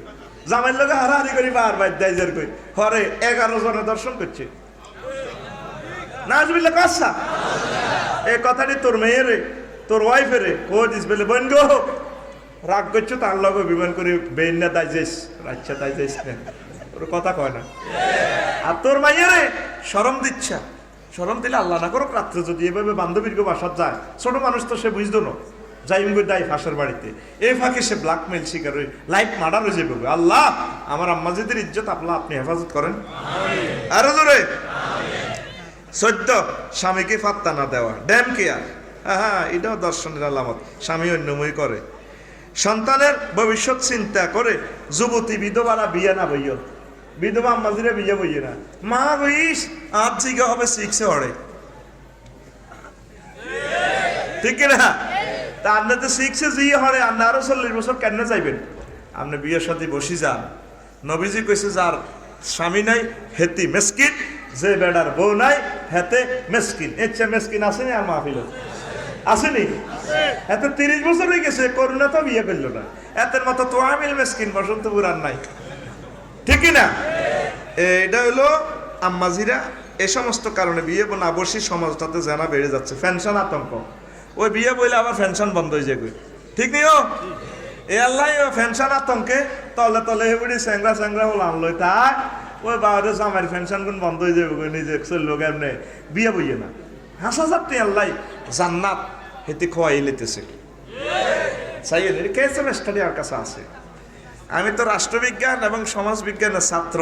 জামাইর লোক হারাহারি করি বারবার দাইজার কই হরে 11 জনে দর্শন করছে, নাজবিল্লাহ কাসা এই কথাটি তোর মেয়েরে, তোর ওয়াইফেরে ও দিস বলে বোন গো রাগ করছো, তার লগে অভিমান করে বেন না দাই যাইস, আচ্ছা তাই যাইস না, ওর কথা কয় না। আর তোর মাইয়ারে শরম দিচ্ছা, শরম দিলে আল্লাহ না করুক রাত্রে যদি এভাবে বান্ধবীর বাসার যায়, ছোট মানুষ তো সে বুঝতো না, যাইমগো দাই ফাঁসের বাড়িতে, এই ফাঁকে সে ব্ল্যাকমেল শিকার হয়ে লাইফ মার্ডার হয়ে যাবে। আল্লাহ আমার আম্মাজিদের ইজ্জত আল্লাহ আপনি হেফাজত করেন, আরো জোরে। 14 স্বামীকে ফাত্তা না দেওয়া, ড্যাম কেয়ার, হ্যাঁ এটাও দর্শনের আলামত, স্বামী অন্যময় করে। সন্তানের ভবিষ্যৎ চিন্তা করে যুবতী বিধবারা বিয়ে না বইয়, বিধবা আম্মাজিরা বিয়ে বইয়ে না মা বইস আজ জিগা হবে 6 হড়ে ঠিক না তা আপনি তো 6 জিয়ে হড়ে আপনি আরো 40 বছর কেন চাইবেন আপনি বিয়ের সাথে বসি যান নবীজি কইছে যার স্বামী নাই হেতি মেসকিন যে বেড়ার বউ নাই হেতে মেসকিন ইচ্ছা মেসকিন আসেনি আর মাহফিল আসেনি এত 30 বছর হয়ে গেছে করুণা তো বিয়ে করলো না এতের মতো তো আমিল মেসকিন বসন্ত পুরান নাই ঠিক না এটা হলো আম্মাজিরা এই সমস্ত কারণে বিয়ে না বসি সমাজটাতে জানা বেড়ে যাচ্ছে ফ্যানশন আতঙ্ক ওই বিয়ে বইলে আবার ফ্যানশন বন্ধ হয়ে যাবে ঠিক নেই এ আল্লাহ ফ্যানশন আতঙ্কে তলে তলে হেবুড়ি স্যাংরা স্যাংরা হল আনলো তাই ওই বাবারে জামাই ফ্যানশন কোন বন্ধ হয়ে যাবে নিজে লোক এমনি বিয়ে বইয়ে না হাসা যাত্রী আল্লাহ জান্নাত হেতে খোয়াই লেতেছে সাইয়ের কেসে স্টাডি আর কাছে আছে আমি তো রাষ্ট্রবিজ্ঞান এবং সমাজ বিজ্ঞানের ছাত্র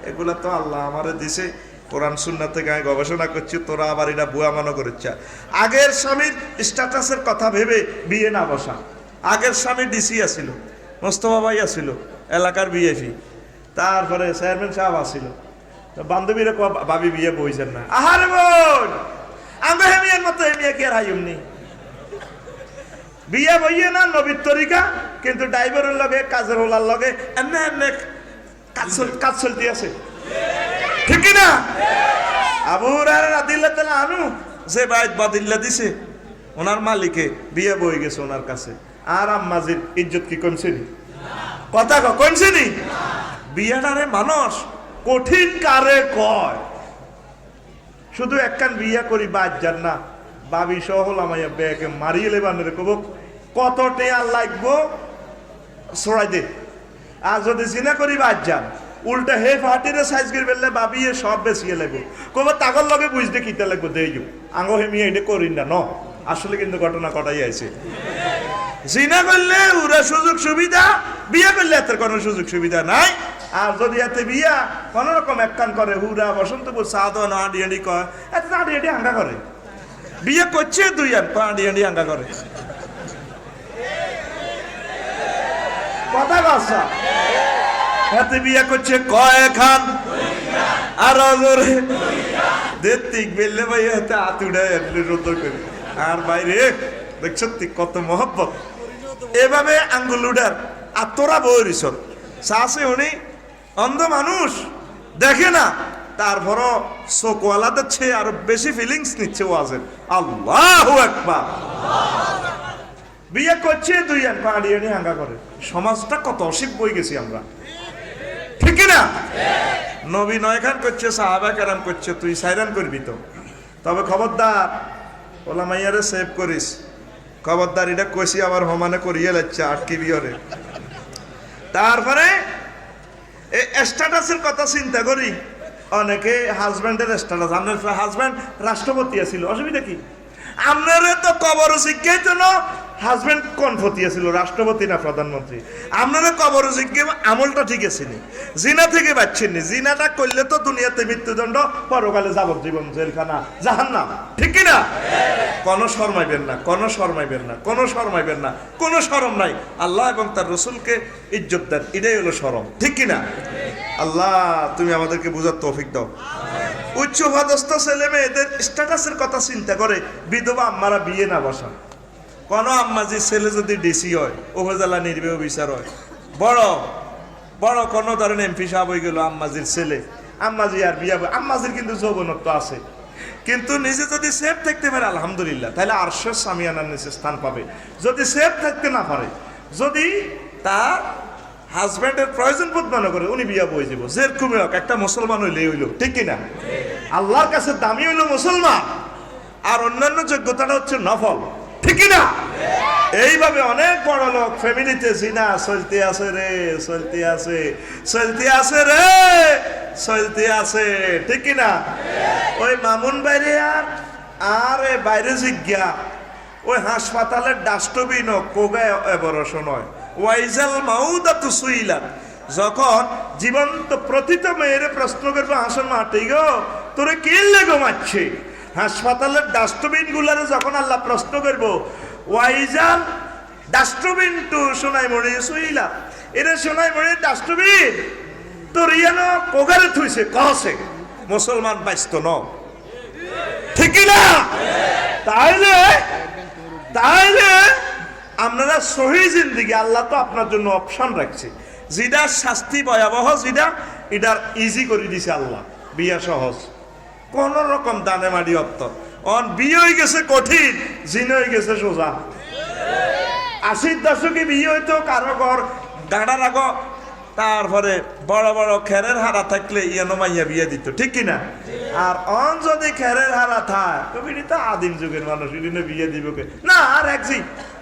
এগুলা তো আল্লাহ আমারে দিছে কোরআন সুন্নাহ থেকে আমি গবেষণা করছি তোরা আবার এটা বুয়া মনে করেছে আগের স্বামীর স্ট্যাটাসের কথা ভেবে বিয়ে না বসা আগের স্বামী ডিসি আছিল মোস্তফা ভাই আছিল এলাকার বিএফি তারপরে চেয়ারম্যান সাহেব আছিল তো বান্ধবীরা ভাবি বিয়ে বইছেন না আহারে বোন আমি হেমিয়ার মতো হেমিয়া কি আর হাইমনি বিয়ে বইয়ে না নবীর তরিকা কিন্তু ড্রাইভারের লগে কাজের হোলার লগে এমনি এমনি কাজ চলতে আছে ঠিক না আবু হুরায়রা রাদিয়াল্লাহু তাআলা আনহু যে বাইত বাদিল্লা দিছে ওনার মালিকে বিয়ে বই গেছে ওনার কাছে আর আম্মাজির ইজ্জত কি কমছে নি কথা কমছে নি বিয়েটারে মানুষ কঠিন কারে কয় শুধু একখান বিয়া করি বাদ যান না বাবি সহ লামাইয়া বেকে মারিয়ে লেবানের কব কত টেয়া লাগবো ছড়াই দে আর যদি জিনা করি বাদ যান উল্টা হে ফাটিরে সাইজ করে ফেললে বাবিয়ে সব বেশিয়ে লাগবো কব তাগর লগে বুঝতে কিতে লাগবো দেই আঙ্গ হেমি এটা করি না ন আসলে কিন্তু ঘটনা কটাই আছে জিনা করলে ওরা সুযোগ সুবিধা বিয়ে করলে এত কোনো সুযোগ সুবিধা নাই আর যদি এতে বিয়া কোন রকম একখান করে হুরা বসন্তপুর সাধন আডিয়াডি কয় এত আডিয়াডি আঙ্গা করে বিয়ে করছে দুই আডিয়াডি আঙ্গা করে কথা বাসা এতে বিয়ে করছে কয় খান আর জোরে দেতিক বেললে ভাই এতে আতুড়ায় রোদ করে আর বাইরে দেখছ কত মহব্বত এভাবে আঙ্গুল উডার আর তোরা বইরিস চাষে উনি অন্ধ মানুষ দেখে না তারপরও চোখওয়ালা দিচ্ছে আরো বেশি ফিলিংস নিচ্ছে ওয়াজের আল্লাহু আকবার বিয়ে করছে দুই পাড়িয়ে হাঙ্গা করে সমাজটা কত অসিক বই গেছি আমরা ঠিক না নবী নয় খান করছে সাহাবা কেরাম করছে তুই সাইরান করবি তো তবে খবরদার ওলা মাইয়ারে সেভ করিস খবরদার এটা কইছি আবার হমানে করিয়ে লাগছে আটকি বিয়রে তারপরে এই স্ট্যাটাসের কথা চিন্তা করি অনেকে হাজব্যান্ডের স্ট্যাটাস আপনার হাজব্যান্ড রাষ্ট্রপতি আছিল অসুবিধা কি আপনারা তো কবর শিক্ষাই তো না হাজব্যান্ড কনফতি আছিল রাষ্ট্রপতি না প্রধানমন্ত্রী আপনারা কবর শিক্ষা আমলটা ঠিক আছে নি জিনা থেকে বাঁচছেন নি জিনাটা করলে তো দুনিয়াতে মৃত্যুদণ্ড পরকালে যাবজ্জীবন জেলখানা জাহান্নাম ঠিক কি না কোনো শরমাইবেন না কোনো শরমাইবেন না কোনো শরমাইবেন না কোনো শরম নাই আল্লাহ এবং তার রসুলকে ইজ্জত দেন এটাই হলো শরম ঠিক কি না আল্লাহ তুমি আমাদেরকে বুঝার তৌফিক দাও উচ্চ পদস্থ ছেলে মেয়েদের স্ট্যাটাসের কথা চিন্তা করে বিধবা আম্মারা বিয়ে না বসান কোন আম্মাজির ছেলে যদি ডিসি হয় উপজেলা নির্বাহী বিচার হয় বড় বড় কোনো ধরনের এমপি সাহেব হয়ে গেল আম্মাজির ছেলে আম্মাজি আর বিয়া আম্মাজির কিন্তু যৌবনত্ব আছে কিন্তু নিজে যদি সেফ থাকতে পারে আলহামদুলিল্লাহ তাহলে আরশের সামিয়ানার নিচে স্থান পাবে যদি সেফ থাকতে না পারে যদি তার হাজব্যান্ডের প্রয়োজন বোধ মনে করে উনি বিয়া বই যাব যেরকম হোক একটা মুসলমান হইলে হইলো ঠিক কিনা আল্লাহর কাছে দামি হইলো মুসলমান আর অন্যান্য যোগ্যতাটা হচ্ছে নফল ঠিক না এইভাবে অনেক বড় লোক ফ্যামিলিতে জিনা চলতে আছে রে চলতে আছে চলতে আছে রে চলতে আছে ঠিক না ওই মামুন বাইরে আর বাইরে জিজ্ঞা ওই হাসপাতালের ডাস্টবিন কোগায় এবরস নয় ওয়াইজাল মাউদাতু সুইলাত যখন জীবন্ত প্রতিত মেয়েরে প্রশ্ন করবে হাসন মাটি গো তোরে কি লেগো মারছে হাসপাতালের ডাস্টবিন গুলারে যখন আল্লাহ প্রশ্ন করব ওয়াইজাল ডাস্টবিন টু সোনাই মণি সুইলা এরে সোনাই মণি ডাস্টবিন তোর ইয়ানো কোগারে থুইছে কহছে মুসলমান বাইস্ত ন ঠিক না? তাইলে তাইলে আপনারা সহি জিন্দিগি আল্লাহ তো আপনার জন্য অপশন রাখছে, যেটা শাস্তি ভয়াবহ, যেটা এটার ইজি করে দিছে আল্লাহ। বিয়া সহজ, কোন রকম দানে মাড়ি অর্থ অন বিয়ে হয়ে গেছে কঠিন, জিনে হয়ে গেছে সোজা। 80 দশকে বিয়ে হইতো কারো ঘর গাড়ার আগ, তারপরে বড় বড় খেরের হারা থাকলে ইয়ানো মাইয়া বিয়ে দিত, ঠিক কিনা? আর অন যদি খেরের হারা থাক তুমি তো আদিম যুগের মানুষ, এদিনে বিয়ে দিব কে না? আর একজি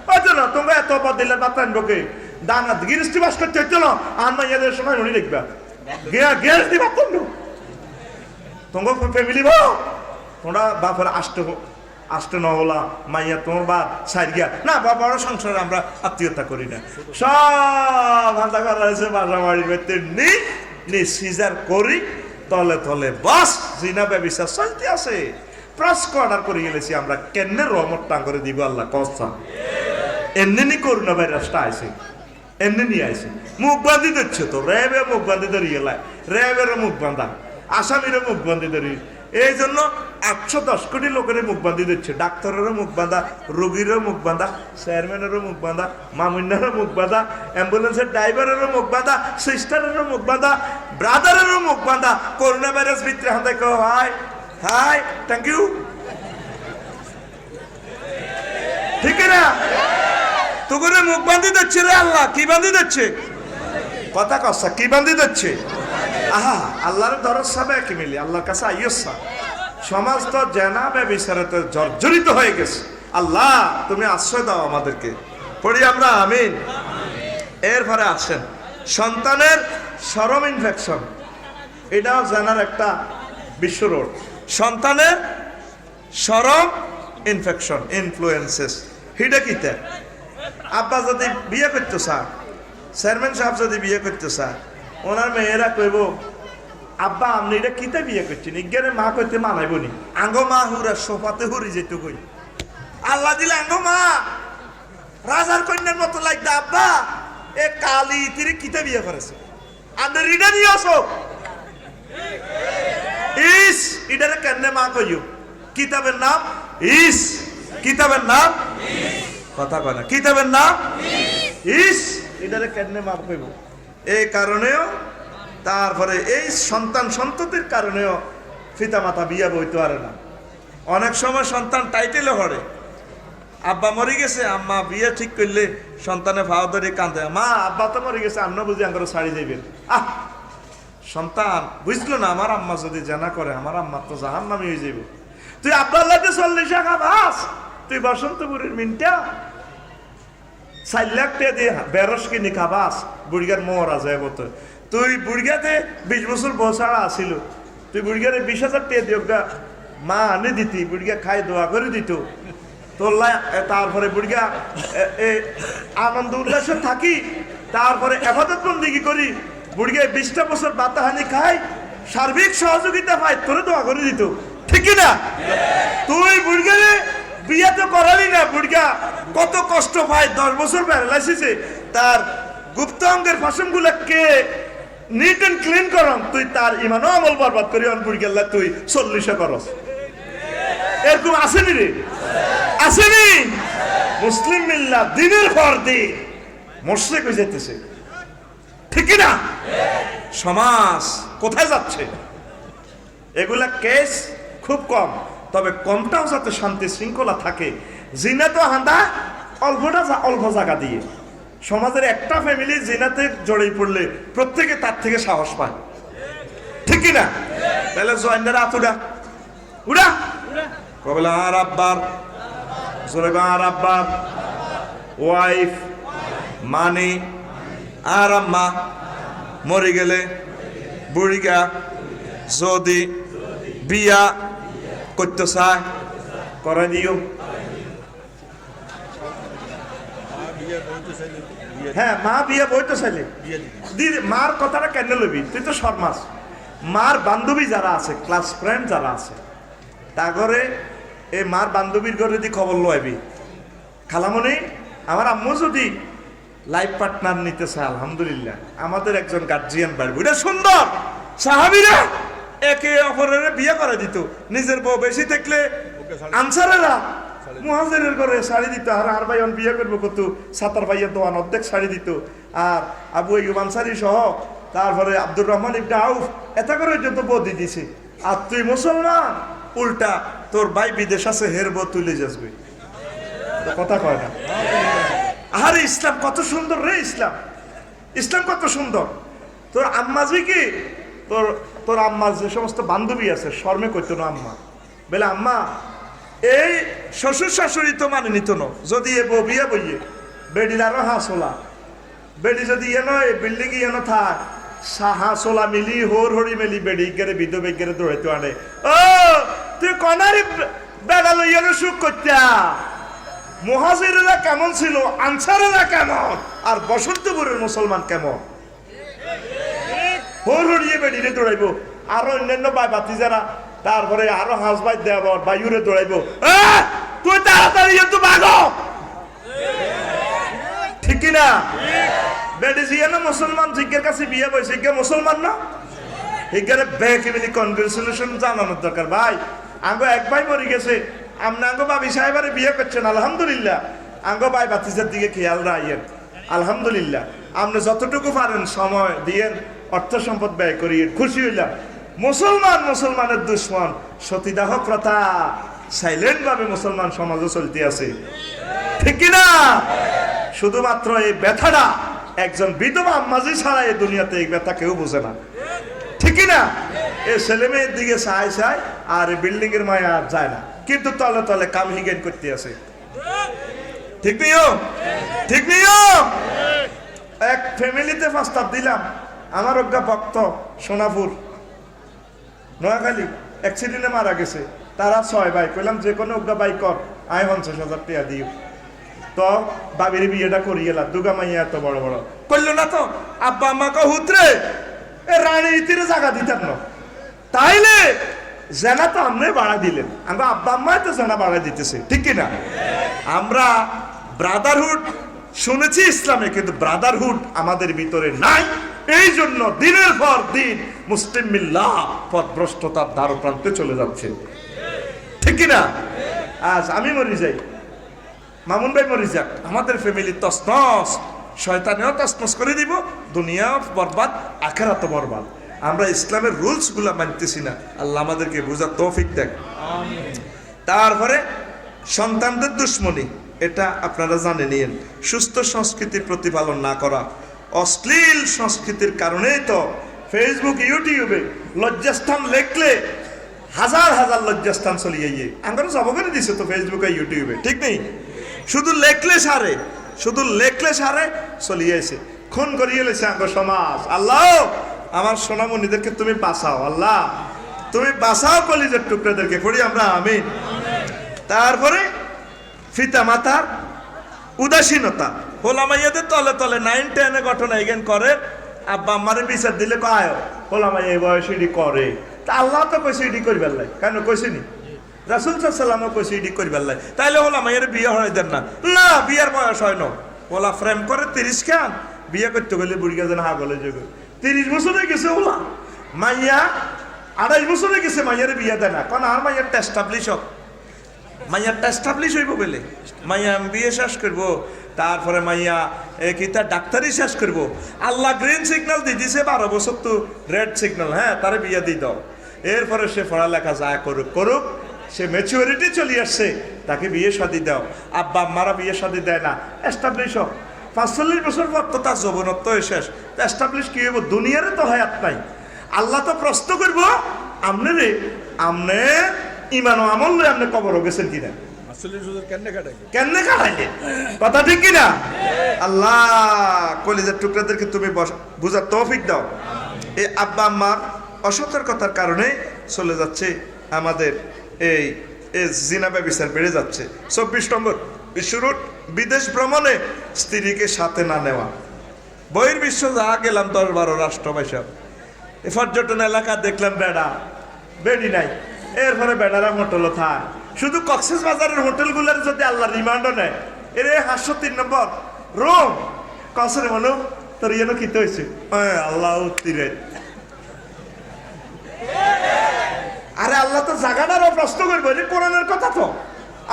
হয়তো না, তোমরা এত পর দিলে বাত আনবো কে? দানাত গিরিস্টি বাস করতে হইতো না, আর মাইয়াদের সময় মনে দেখবা গিরিস্টি বাত করলো তোমার ফ্যামিলি বউ, তোমরা বাপের আসতে নহলা মাইয়া তোমার বাপ সাইড গিয়া না, বড় সংসারে আমরা আত্মীয়তা করি না, সব হাতা করা হয়েছে বাসা বাড়ির ভেতর নি সিজার করি তলে তলে বাস জিনা ব্যবসা চলতে আছে। প্রশ্ন অর্ডার করে গেলেছি আমরা, কেন রহমত টাং করে দিব আল্লাহ কসম। এমনি করোনা ভাইরাসটা আইছে, এমনি নিয়ে আইছে, মুখ বান্ধি দিচ্ছে তো, র্যাবে মুখ বান্ধি ধরিয়ে লাই, র্যাবেরও মুখ বান্ধা, আসামিরও মুখ বান্ধি ধরি। এই জন্য 810 কোটি লোকের মুখ বান্ধি দিচ্ছে, ডাক্তারেরও মুখ বাঁধা, রোগীরও মুখ বাঁধা, চেয়ারম্যানেরও মুখ বাঁধা, মামুন্যারও মুখ বাঁধা, অ্যাম্বুলেন্সের ড্রাইভারেরও মুখ বাঁধা, সিস্টারেরও মুখ বাঁধা, ব্রাদারেরও মুখ বাঁধা। করোনা ভাইরাস ভিতরে হাতে কো হাই হাই থ্যাংক ইউ, ঠিক না? তো করে মুখ বান্ধি দিচ্ছে রে আল্লাহ, কি বান্ধি দিচ্ছে? কথা কসা কি বান্ধি দিচ্ছে? আহা আল্লাহর দরজ সাবে কি মিলি আল্লাহর কাছে আইয়সা। সমাজ তো জেনা ব্যভিচারে জর্জরিত হয়ে গেছে, আল্লাহ তুমি আশ্রয় দাও আমাদেরকে, পড়ি আমরা আমিন। এরপরে আসেন সন্তানের শরম ইনফেকশন, এটাও জানার একটা বিশ্ব রোড। সন্তানের শরম ইনফেকশন ইনফ্লুয়েন্সেস, হিডা কিতে? আব্বা যদি বিয়ে করতে চায়, চেয়ারম্যান সাহেব যদি বিয়ে করতে চায়, ওনার মেয়েরা কইব আব্বা আপনি এটা কিতে বিয়ে করছেন, ইজ্ঞানে মা কইতে মানাইব নি? আঙ্গো মা হুরা সোফাতে হুরি যেত কই, আল্লাহ দিলে আঙ্গো মা রাজার কন্যার মতো লাগবে, আব্বা এ কালি তিরি কিতে বিয়ে করেছে, আপনি রিডা নিয়ে আসো। ইস ইডারে কেন মা কইও? কিতাবের নাম ইস, কিতাবের নাম কথা কয় না, কিতাবের নাম ইস, এটারে কেন মা কইব? এই কারণেও তারপরে এই সন্তান সন্ততির কারণেও পিতা মাতা বিয়া বইতে পারে না। অনেক সময় সন্তান টাইটেলে হরে, আব্বা মরে গেছে, আম্মা বিয়ে ঠিক করলে সন্তানে ভাও ধরে কাঁদে, মা আব্বা তো মরে গেছে, আন্ন বুঝি আঙ্গুর শাড়ি যাইবেন। আহ সন্তান বুঝলো না, আমার আম্মা যদি জানা করে আমার আম্মা তো জাহান্নামী হয়ে যাইব। তুই আব্বার লাগে 40 টাকা বাস, তুই বসন্তপুরের মিনটা 4 লাখ টাকা দিয়ে বেরস কিনি খাবাস, বুড়িগার মরা যায় মতো। তুই বুড়িগাতে 20 বছর বসাড়া আসিল, তুই বুড়িগারে 20,000 টাকা দিও গা, মা আনে দিতি, বুড়িগা খাই দোয়া করে দিত তোল্লা। তারপরে বুড়িগা আনন্দ উল্লাসে থাকি, তারপরে আবাদত বন্দেগী করি, বুড়িগা 20টা বছর বাতাহানি খাই, সার্বিক সহযোগিতা পাই, তোরে দোয়া করে দিত, ঠিক না? তুই বুড়িগারে বিয়ে তো করালি না, বুড়িগা কত কষ্ট পায়, 10 বছর প্যারালাইসিসে, তার গুপ্ত অঙ্গের ফাসম গুলাকে নিট এন্ড ক্লিন করম, তুই তার ইমানও আমল বরবাদ করি, বুড়িগাল্লা তুই 40 করস। এরকম আসেনি রে, আসেনি? মুসলিম মিল্লা দিনের পর দিন মোশরেক হয়ে যেতেছে, ঠিক না? সমাজ কোথায় যাচ্ছে? এগুলা কেস খুব কম, তবে কমটাও যাতে শান্তি শৃঙ্খলা থাকে। জিনা তো হাঁদা অল্প জায়গা দিয়ে, সমাজের একটা ফ্যামিলি জিনাতে জড়িয়ে পড়লে প্রত্যেকে তার থেকে সাহস পায়, ঠিক না? তাহলে জয়েন্ডার আতুডা উড়া কবেলা আর আব্বার জোরেগা আর আব্বার ওয়াইফ মানে আর আম্মা মরে গেলে বুড়িগা যদি বিয়া করতে চায় করে দিও। হ্যাঁ মা বিয়ে বইতে চাইলে মার কথাটা কেন লবি? তুই তো শর্মাস। মার বান্ধবী যারা আছে, ক্লাস ফ্রেন্ড যারা আছে, তা ঘরে এই মার বান্ধবীর ঘরে যদি খবর লবি, খালামণি আমার আম্মু যদি লাইফ পার্টনার নিতেছে আলহামদুলিল্লাহ আমাদের একজন গার্জিয়ান বাড়বে এটা সুন্দর সাহাবীরা একে অপরের বিয়ে করে দিত নিজের বউ বেশি দেখলে আনসারেরা মুহাজিরের ঘরে শাড়ি দিত আর ভাই বিয়ে করবো কত সাতার ভাইয়ের দোয়ান অর্ধেক শাড়ি দিত আর আবু আইয়ুব আনসারী সহ তারপরে আব্দুর রহমান ইবনে আউফ এটা করে যত বদি দিছে আর তুই মুসলমান উল্টা তোর ভাই বিদেশ আছে হের বউ তুলে যাসবে কথা কয় না আরে ইসলাম কত সুন্দর রে ইসলাম ইসলাম কত সুন্দর তোর আম্মাজি কি তোর আম্মার যে সমস্ত বান্ধবী আছে শর্মে করতো না আম্মা বলে আম্মা এই শ্বশুর শাশুড়ি তো মানে নিত না যদি এ বউ বিয়ে বইয়ে বেডির আরো হাঁসোলা বেডি যদি এনো বিল্ডিং এনো থাক হাঁসোলা মিলি হোর হরি মেলি বেডি গেরে বিধবে গেরে দৌড়াইতে আনে ও তুই কনারি বেড়া লইয়ানো সুখ করতা মুহাজিরেরা কেমন ছিল আনসারেরা কেমন আর বসন্তপুরের মুসলমান কেমন হোর হরিয়ে বেডিরে দৌড়াইবো আরো অন্যান্য বাই বাতি যারা তারপরে আরো হাঁস ভাই দেব বায়ুরে দৌড়াইবো তুই তাড়াতাড়ি একটু ভাগো ঠিক কিনা বেডি জিয়ানো মুসলমান জিজ্ঞের কাছে বিয়ে বই জিজ্ঞে মুসলমান না হিগারে বেকিবিলি কনগ্রেচুলেশন জানানোর দরকার ভাই আঙ্গো এক ভাই মরে গেছে আপনি আঙ্গো বাবি সাহেবারে বিয়ে করছেন আলহামদুলিল্লাহ আঙ্গো ভাই বাতিজার দিকে খেয়াল রাখেন আলহামদুলিল্লাহ আপনি যতটুকু পারেন সময় দিয়েন অর্থ সম্পদ ব্যয় করিয়ে খুশি হইলাম মুসলমানের দুশ্মন সতীদাহ প্রথা সাইলেন্ট ভাবে মুসলমান সমাজে চলতে আছে ঠিক কিনা শুধুমাত্র এই ব্যথাটা একজন বিধবা আম্মাজি ছাড়া এই দুনিয়াতে এই ব্যথা কেউ বোঝে না ঠিক না এই ছেলে মেয়ের দিকে চায় আর বিল্ডিং এর মায়া আর যায় না কিন্তু তলে তলে কাম হিগেন করতে আছে ঠিক নিও ঠিক নিও এক ফ্যামিলিতে প্রস্তাব দিলাম আমার অজ্ঞা ভক্ত সোনাপুর নোয়াখালী অ্যাক্সিডেন্টে মারা গেছে তারা 6 ভাই কইলাম যে কোনো অজ্ঞা বাই কর আয় 50,000 টাকা দিও তো বাবির বিয়েটা করিয়ে এলাম দুগা মাইয়া এত বড় বড় করলো না তো আব্বা আম্মাকে হুতরে এ রানী ইতিরে জায়গা দিতেন না তাইলে জেনা তো আমরাই বাড়া দিলেন আমরা আব্বা আম্মাই তো জেনা বাড়া দিতেছে ঠিক কিনা আমরা ব্রাদারহুড শুনেছি ইসলামে কিন্তু ব্রাদারহুড আমাদের ভিতরে নাই এই জন্য দিনের পর দিন মুসলিম মিল্লাহ পথভ্রষ্টতার দ্বার প্রান্তে চলে যাচ্ছে ঠিক কিনা আজ আমি মরি যাই মামুন ভাই মরি যাক আমাদের ফ্যামিলি তসনস শয়তানেও তসনস করে দিব দুনিয়া বরবাদ আখিরাত বরবাদ আমরা ইসলামের রুলস গুলা মানতেছি না আল্লাহ আমাদেরকে বুঝার তৌফিক দেন তারপরে সন্তানদের দুশ্মনী এটা আপনারা জানে নিন সুস্থ সংস্কৃতির প্রতিপালন না করা অশ্লীল সংস্কৃতির কারণেই তো ফেসবুক ইউটিউবে লজ্জাস্থান লেখলে হাজার হাজার লজ্জাস্থান চলিয়ে গিয়ে আমরা সব করে দিছে তো ফেসবুকে ইউটিউবে ঠিক নেই শুধু লেখলে সারে চলিয়েছে খুন করিয়ে লেছে আঙ্গ সমাজ আল্লাহ আমার সোনামণিদেরকে তুমি বাঁচাও আল্লাহ তুমি বাঁচাও কলিজের টুকরাদেরকে করি আমরা আমিন তারপরে পিতা মাতার উদাসীনতা হোলামাইয়াদের তলে তলে 9-10 ঘটনা এগেন করে আব্বা আমারে বিচার দিলে কয় হোলামাইয়া এই বয়সে এটি করে তা আল্লাহ তো কইছে এটি করবার লাই কেন কইছেনি রাসূল সাল্লাল্লাহু কইছে এটি করবার লাই তাইলে হোলামাইয়ার বিয়ে হয় দেন না বিয়ার বয়স হয় না ওলা ফ্রেম করে 30 খান বিয়ে করতে গেলে বুড়ি গেছে না হাগলে যোগ 30 বছর হয়ে গেছে ওলা মাইয়া 28 বছর হয়ে গেছে মাইয়ার বিয়ে দেয় না কারণ আর মাইয়ার এস্টাবলিশ হোক মাইয়ারটা এস্টাবলিশ হইব বলে মাইয়া বিয়ে শেষ করবো তারপরে মাইয়া কিতা ডাক্তারি শেষ করবো আল্লাহ গ্রিন সিগন্যাল দিয়ে দিছে 12 বছর তো রেড সিগন্যাল হ্যাঁ তারে বিয়ে দিয়ে দাও এরপরে সে পড়ালেখা যা করুক সে ম্যাচুরিটি চলে আসছে তাকে বিয়ে শাদী দাও আব্বা আম্মারা বিয়ে শাদী দেয় না এস্টাবলিশ হোক 45 বছর পর তো তার যৌবনত্ব শেষ এস্টাবলিশ কি হইব দুনিয়ারে তো হায়াত নাই আল্লাহ তো প্রশ্ন করবো আমনে ইমান ও আমল লই আপনি কবর গেছেন কিনা কেমনে কাটাইলে কথা ঠিক কিনা আল্লাহ কলিজার টুকরাদেরকে তুমি বুঝার তৌফিক দাও এই আব্বা আম্মার অসতর্কতার কারণে চলে যাচ্ছে আমাদের এই জিনা ব্যভিচার বেড়ে যাচ্ছে 24 নম্বর শুরুর বিদেশ ভ্রমণে স্ত্রীকে সাথে না নেওয়া বহির্বিশ্ব যা গেলাম 10-12 রাষ্ট্র বাইসা পর্যটন এলাকা দেখলাম বেড়ি নাই এরপরে বেড়ারা হোটেলও থাক শুধু কক্সবাজারের হোটেলগুলোর যদি আল্লাহ রিমান্ডও নেয় এর 503 নম্বর রুম কসরে মনো তোর ইয়েনো কিতে হয়েছে আল্লাহ তীরে আরে আল্লাহ তো জাগাটারও প্রশ্ন করবো যে কোরআনের কথা তো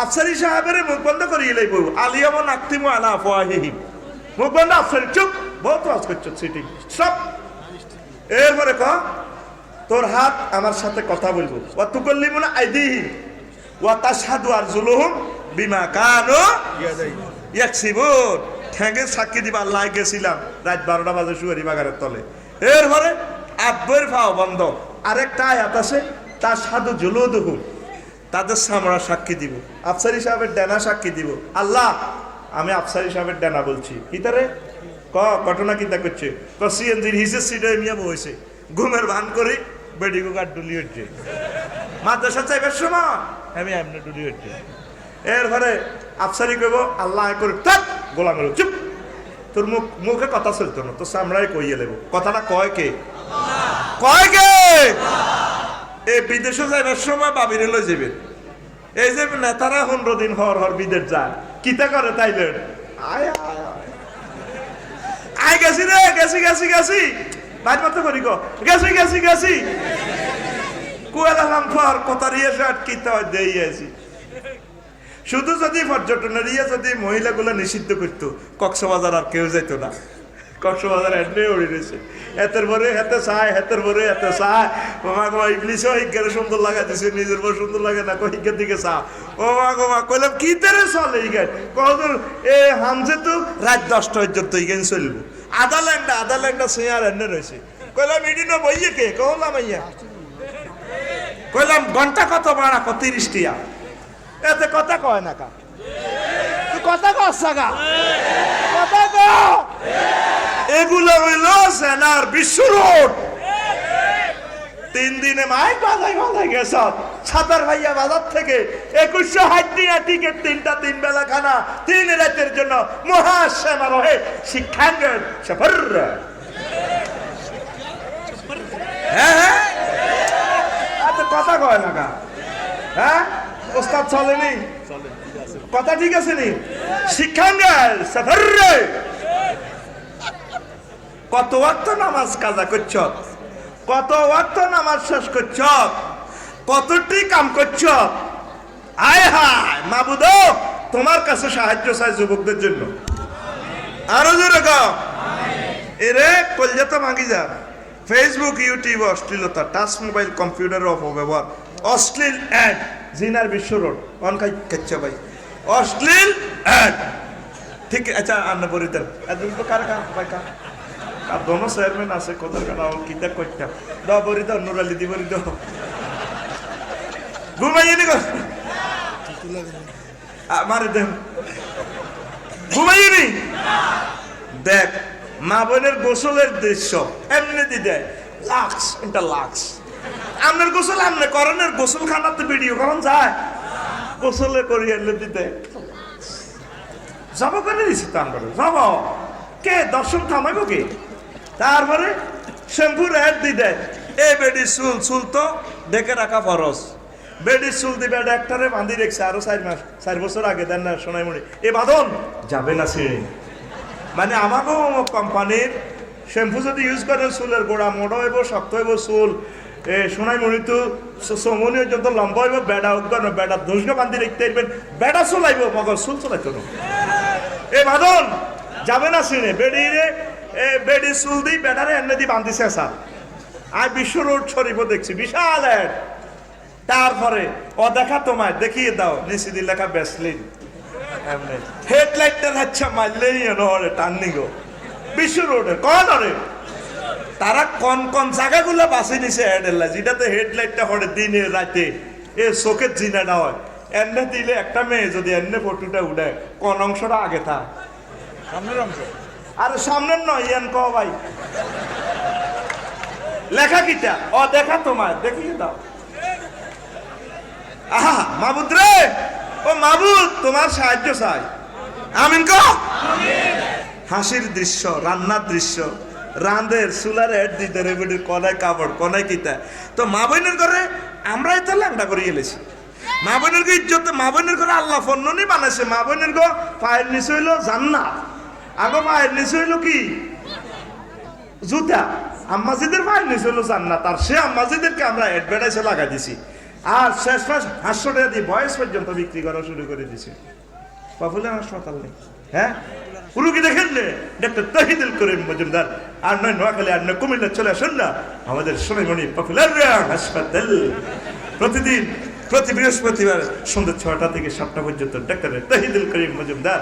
আফসারি সাহেবের মুখ বন্ধ করিয়ে লাইব আলিয়াম নাক্তিমু আলা আফওয়াহিহিম মুখ বন্ধ আফসারি চুপ বহুত রাজ করছো সিটিং সব এরপরে ক তোর হাত আমার সাথে কথা বলবো ওয়া তুকাল্লিমুনা আইদিহিম ওয়া তাশহাদু আরজুলুহুম বিমা কানু ইয়াকসিবুন ঠ্যাঙ্গে সাক্ষী দিবা আল্লাহ গেছিলাম রাত 12টা বাজে শুয়ারি বাগানের তলে এরপরে আব্বের ফাও বন্ধ আরেকটা আয়াত আছে তাশহাদু জুলুদুহুম তাদের সামরা সাক্ষী দিব আফসারি সাহেবের ডানা সাক্ষী দিব আল্লাহ আমি আফসারি সাহেবের ডানা বলছি কিতারে ঘটনা কিতা করছে সিএনজির হিসের সিটে মিয়া বসে ঘুমের ভান করে বেডিগো কাঠ ডুলি হচ্ছে মাদ্রাসা চাইবার সময় আমি এমনি ডুলি হচ্ছে এরপরে আফসারি কইব আল্লাহ করব তাক গোলামের চুপ তোর মুখে কথা চলতো না তোর সামরাই কইয়ে লেব কথাটা কয় কে এই বিদেশে যাইবার সময় বাবিরে লই যাবেন এই যে নেতারা 15 দিন হর বিদেশ যায় কিতা করে তাইলে আয় গেছি রে গেছি বাইর মতো করি গেছি কুয়ালালাম পর কথা রিয়ে শার্ট কিতা হয় দেই আছি শুধু যদি পর্যটনের যদি মহিলাগুলো নিষিদ্ধ করতো কক্সবাজার আর কেউ যেত না কক্সবাজার এনে উড়ে রয়েছে এতের ভরে হেতে চায় ও মা গো ইংলিশও হিজ্ঞারে সুন্দর লাগা দিছে নিজের বড় সুন্দর লাগে না হিজ্ঞার দিকে চা ও মা গো মা কইলাম কি তেরে চলে হিজ্ঞার কদর এ হামজে তো রাত 10টা পর্যন্ত হিজ্ঞান চলবো আধা ল্যাংটা চেয়ার এনে রয়েছে কইলাম ইডি না বইয়ে কে কহলাম আইয়া কইলাম ঘন্টা কত ভাড়া 30 টিয়া এতে কথা কয় না কা তুই কথা কস সাগা কথা ক এগুলো হইল সেনার বিশ্ব রোড 3 দিনে মাইক বাজাই গেছ ছাতার ভাইয়া বাজার থেকে 2160 টাকা টিকিট 3 বেলা খানা 3 রাতের জন্য মহাসমারোহে শিক্ষাঙ্গন সফর হ্যাঁ এত কথা কয় না কা হ্যাঁ ওস্তাদ চলেনি কথা ঠিক আছে নি শিক্ষাঙ্গন সফর কত ওয়াক্ত নামাজ কাজা করছ কত ওয়াক্ত নামাজ শেষ করছ কতটি কাম করছ আয় হায় মাবুদ তোমার কাছে সাহায্য চাই যুবকদের জন্য আরো জোরে গাও এরে কলজাতা মাগি যা ফেসবুক ইউটিউব অশ্লীলতা টাচ মোবাইল কম্পিউটারের অপব্যবহার অশ্লীল অ্যাড জিনার বিশ্ব রোড অন খাই কেচ্ছা ভাই অশ্লীল অ্যাড ঠিক আচ্ছা আন্না বরিদান একদম তো কার ভাই কা আর দোনো চেয়ারম্যান আছে কোথার কাটা কিতা কইতা দাও বরি দাও নুরালি দি বরি দাও ঘুমাইয়ে নি মারে দেখ ঘুমাইয়ে নি দেখ মা বোনের গোসলের দৃশ্য এমনি দি দেয় লাক্স আপনার গোসল আপনি করণের গোসল খানাতে ভিডিও করন যায় গোসলে করি এলে দিতে যাব করে দিছি তো আমরা যাব কে দর্শন থামাইব কে তারপরে শ্যাম্পুর অ্যাড দি দেয় এ বেডি চুল তো ডেকে রাখা ফরজ বেডি চুল দিবে ডাক্তারে বাঁধি রেখছে আরো 4 বছর আগে দেন না সোনাইমণি এ বাঁধন যাবে না ছিঁড়ে মানে আমাকেও কোম্পানির শ্যাম্পু যদি ইউজ করে চুলের গোড়া মোড়ো হইব শক্ত হইব চুল এ সোনাইমণি তো সমনি যত লম্বা হইব বেড়া উদ্গান বেড়া দোষকে বাঁধি রাখতে পারবেন বেড়া চলাইব মগর চুল চলাইতো না এ বাঁধন যাবে না ছিঁড়ে বেড়িয়ে বেডি চুল দিই বেটারে এনে দি বান্ধিছে স্যার আর বিশ্ব রোড শরীফ দেখছি বিশাল অ্যাড তারপরে ও দেখা তোমায় দেখিয়ে দাও নিচে দি লেখা বেসলিন হেডলাইটটা আচ্ছা মারলেই এনে টার্নিং বিশ্ব রোডে কন রে তারা কোন জায়গাগুলো বাঁচি নিছে অ্যাডেল্লা যেটাতে হেডলাইটটা হরে দিনে রাতে এ চোখের জিনাটা হয় এনে দিলে একটা মেয়ে যদি এনে ফটোটা উঠে কোন অংশটা আগে থাক সামনের অংশ আরে সামনের নয় ইয়ান কহ ভাই লেখা কিটা ও দেখা তোমার দেখিয়ে দাও আহা মাবুদ রে ও মাবুদ তোমার সাহায্য চাই আমিন কহ হাসির দৃশ্য রান্নার দৃশ্য রাঁধের চুলার হেড দিতে রেবেডির কনায় কাপড় কনায় কিতা তো মা বোনের ঘরে আমরাই তো ল্যাংটা করে গেলেছি মা বোনের ইজ্জত মা বোনের ঘরে আল্লাহ ফন্ননি বানাইছে মা বোনের ঘর পায়ের নিচে হইলো জান্নাত আগো মায়ের নিচে হইলো কি জুতা, আম্মাজিদের মায়ের নিচে হলো জান্নাত। আর সে আম্মাজিদেরকে আমরা অ্যাডভার্টাইজে লাগা দিছি, আর শেষ মাস 500 টাকা দিয়ে বয়স পর্যন্ত বিক্রি করা শুরু করে দিছে। পপুলার হাসপাতাল নেই, হ্যাঁ রুগী দেখেন ডাক্তার তহিদুল করিম মজুমদার, আর নয় নোয়াখালী, আর নয় কুমিল্লা, চলে আসুন না আমাদের সোনাইমণি পপুলার হাসপাতাল। প্রতিদিন প্রতি বৃহস্পতিবার সন্ধ্যা 6টা থেকে 7টা পর্যন্ত ডাক্তার তহিদুল করিম মজুমদার।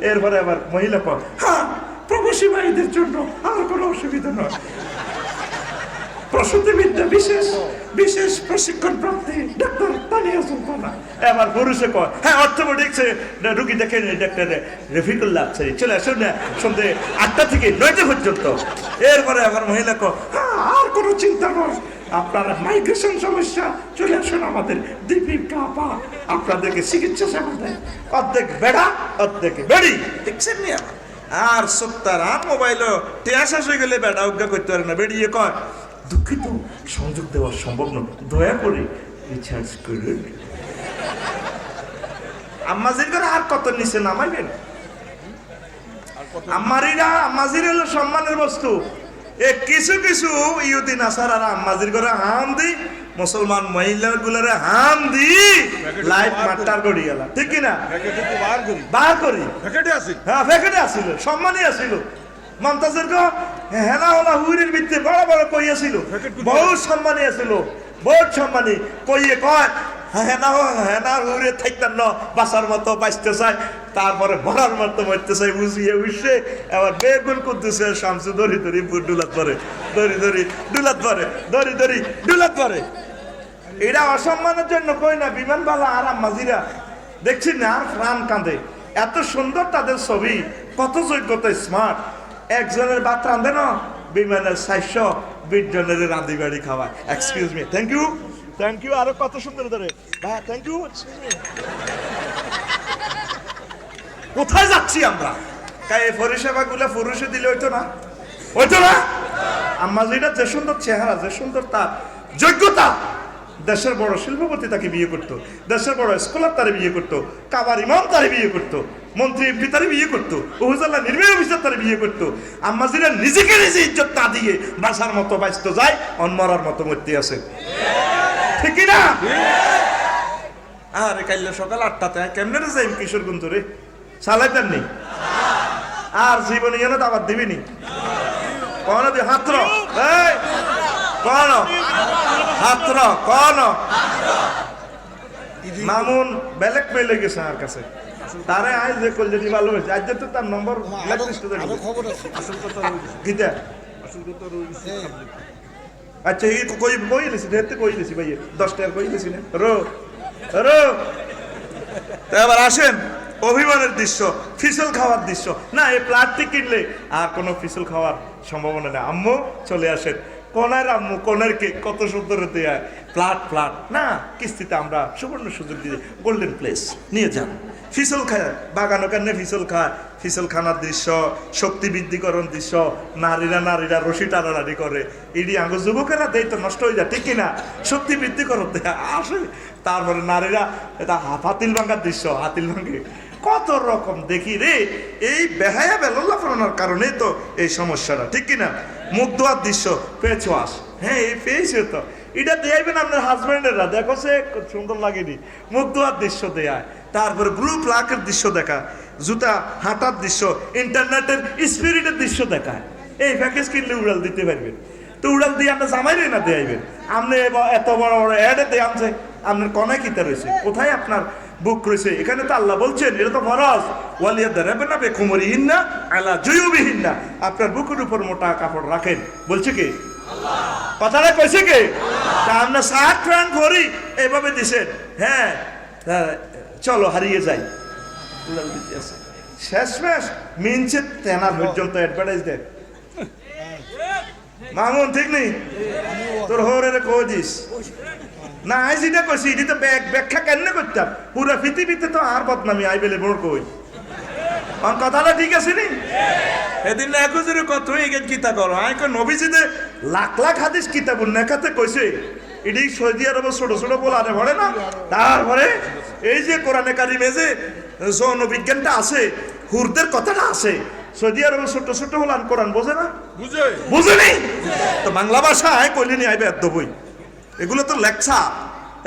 এরপরে আবার মহিলা হ্যাঁ প্রবাসী ভাইদের জন্য আর কোনো অসুবিধা নয়, প্রসূতিবিদ্যা বিশেষ বিশেষ প্রশিক্ষণ প্রাপ্তি ডাক্তার তানিয়া সুলতানা। এবার পুরুষে কয় হ্যাঁ অর্থোপেডিক্সে রুগী দেখেন ডাক্তার রফিকুল্লাহ আফসারী, চলে আসুন না সন্ধ্যে 8টা থেকে 9টা পর্যন্ত। এরপরে আবার মহিলা কয় হ্যাঁ আর কোনো চিন্তা নয়, আপনার মাইগ্রেশন সমস্যা, চলে আসুন আমাদের দীপিকা আপা আপনাদেরকে চিকিৎসা সেবা দেয়। অর্ধেক বেড়া অর্ধেক বেড়ি, দেখছেন নি? আর সত্তর আর মোবাইলও টেয়া শেষ হয়ে গেলে বেড়া অজ্ঞা করতে পারে না, বেরিয়ে কয় দুঃখিত সংযোগ দেওয়া সম্ভব নয়, দয়া করে রিচার্জ করুন। আম্মাজির করে আর কত নিচে নামাইবেন? আম্মাজির হলো সম্মানের বস্তু। কিছু কিছু ইহুদি নাসারারা আম্মাজির করে হাম দি, মুসলমান মহিলা গুলারে হাম দি লাইফ মাস্টার করি গেল, ঠিক কিনা? বার করি হ্যাঁ ফেকেটে আসিল, সম্মানই আসিল। মমতাজের হেনা হলা হুইরের ভিত্তি বড় বড় কইয়াছিল, বহুত সম্মানী আছিল, বহুত সম্মানী কইয়ে কয় হেনা হেনা হুইরে থাকতেন না, বাসার মতো বাঁচতে চায়, তারপরে মরার মতো মরতে চাই, বুঝিয়ে উঠছে এবার বেগুন করতেছে শামসু দড়ি দড়ি ডুলাত পরে, দড়ি দড়ি ডুলাত পরে, দড়ি দড়ি ডুলাত পরে। এটা অসম্মানের জন্য কই না, বিমানবালা আর আম্মাজিরা দেখছি না আর প্রাণ কাঁদে। এত সুন্দর তাদের ছবি, কত যোগ্যতা, স্মার্ট। একজনের ভাত রাঁধে না, বিমানের 420 জনের রাঁধি বাড়ি খাওয়ায়। Excuse me, thank you, thank you. আরো কত সুন্দর ধরে ভাই, থ্যাংক ইউ। কোথায় যাচ্ছি আমরা? এই পরিষেবা গুলা পুরুষে দিলে হইতো না, হইতো না? আম্মাজিটা যে সুন্দর চেহারা, যে সুন্দর তার যোগ্যতা, দেশের বড় শিল্পপতি তাকে বিয়ে করতো, দেশের বড় স্কলার তারে বিয়ে করতো, কাবার ইমাম তারে বিয়ে করতো, মন্ত্রী এমপি তারে বিয়ে করতো, উপজেলা নির্বাহী অফিসার তারে বিয়ে করতো। আম্মাজিরা নিজেকে নিজে ইজ্জত না দিয়ে বাসার মতো বাঁচতে যায়, অন্যরার মতো মরতে আছে, ঠিক না? আরে কাইলে সকাল 8টাতে কেমনে রে যাই কিশোরগঞ্জ রে চালাইতেন নি, আর জীবনে এনে দাবার দিবিনি কোন দি হাতর এই কোন হাতর কোন মামুন বেলেক পেলে গেছে আমার কাছে, তারে আজ যে কল যদি ভালো হয়েছে, আজ তো তার নম্বর ব্ল্যাকলিস্টে দেখো। আসল কথা রইছে কিটা, আসল কথা রইছে। আচ্ছা এই কই কইলেছি দেখতে কইলেছি ভাই 10 টাকা কইলেছি না রো রো। এবার আসেন অভিমানের দৃশ্য, ফিসল খাওয়ার দৃশ্য না। এই প্লাটটি কিনলে আর কোনো ফিসল খাওয়ার সম্ভাবনা নেই। আম্মু চলে আসেন, কোনার আম্মু কোনার কে কত সুন্দর দেয়া প্লাট প্লাট না, কিস্তিতে আমরা সুবর্ণ সুযোগ দিয়ে গোল্ডেন প্লেস নিয়ে যান। ফিসল খায় বাগানো কান্নে ফিসল খায়, ফিসল খানার দৃশ্য, শক্তি বৃদ্ধিকরণ দৃশ্য, নারীরা নারীরা রশি টানাটানি করে, ইডি আঙ্গ যুবকেরা দেয় তো নষ্ট হয়ে যায়, ঠিক কিনা? শক্তি বৃদ্ধিকরণ দেয় আসে। তারপরে নারীরা এটা হাতিল ভাঙ্গার দৃশ্য, হাতিল ভাঙ্গে কত রকম দেখি রে। এই বেহায়া বেলল্লা ফলানোর কারণে তো এই সমস্যাটা, ঠিক কিনা? মুখ ধোয়ার দৃশ্য, পেছ ওয়াশ, হ্যাঁ এই পেয়েছে তো, এটা দেয়াইবেন আপনার হাজব্যান্ডেরা, দেখো সে সুন্দর লাগেনি, মুখ ধোয়ার দৃশ্য দেয়। তারপরে গ্রুপ লাকের দৃশ্য দেখা, জুতা হাঁটার দৃশ্য, ইন্টারনেটের স্পিরিটের দৃশ্য দেখায়। এই প্যাকেজ কিনলে উড়াল দিতে পারবেন, তো উড়াল দিয়ে আপনার জামাইরে না দেয়াইবেন, আপনি এত বড় বড় অ্যাডে দিয়ে আনছে, আপনার কনায় কিতা রয়েছে, কোথায় আপনার বুক রয়েছে? এখানে তো আল্লাহ বলছেন এটা তো ফরজ, ওয়ালিয়া দারাবে না বেকুমরিহীন না আলা জুয়ুবিহীন না, আপনার বুকের উপর মোটা কাপড় রাখেন, বলছে কি আল্লাহ? কথাটা কইছে কি? তা আমরা শার্ট প্যান্ট পরি এইভাবে দিছেন, হ্যাঁ চলো হারিয়ে যাই, শেষমেশ মিনছে তেনার পর্যন্ত অ্যাডভার্টাইজ দেয়। মামুন ঠিক নেই তোর হরে কোজিস না, আই যেটা কইছি এটি তো ব্যাখ্যা কেন করতাম, পুরো পৃথিবীতে তো আর বদনামি আই বেলে বড় কই, কথাটা ঠিক আছে নি? এদিন না একজনের কত এগেন কিতা করো, আই কই নবীজিতে লাখ লাখ হাদিস কিতাব নেখাতে কইছে, এটি সৌদি আরব ছোট ছোট বলারে ভরে না। তারপরে এই যে কোরআনে কারিমে যে যৌন বিজ্ঞানটা আছে, হুরদের কথাটা আছে, সৌদি আরবে ছোট ছোট হলান কোরআন বোঝে না, বুঝে বুঝেনি তো বাংলা ভাষায় কইলে নি আইবে এত বই। এগুলো তো লেকচা,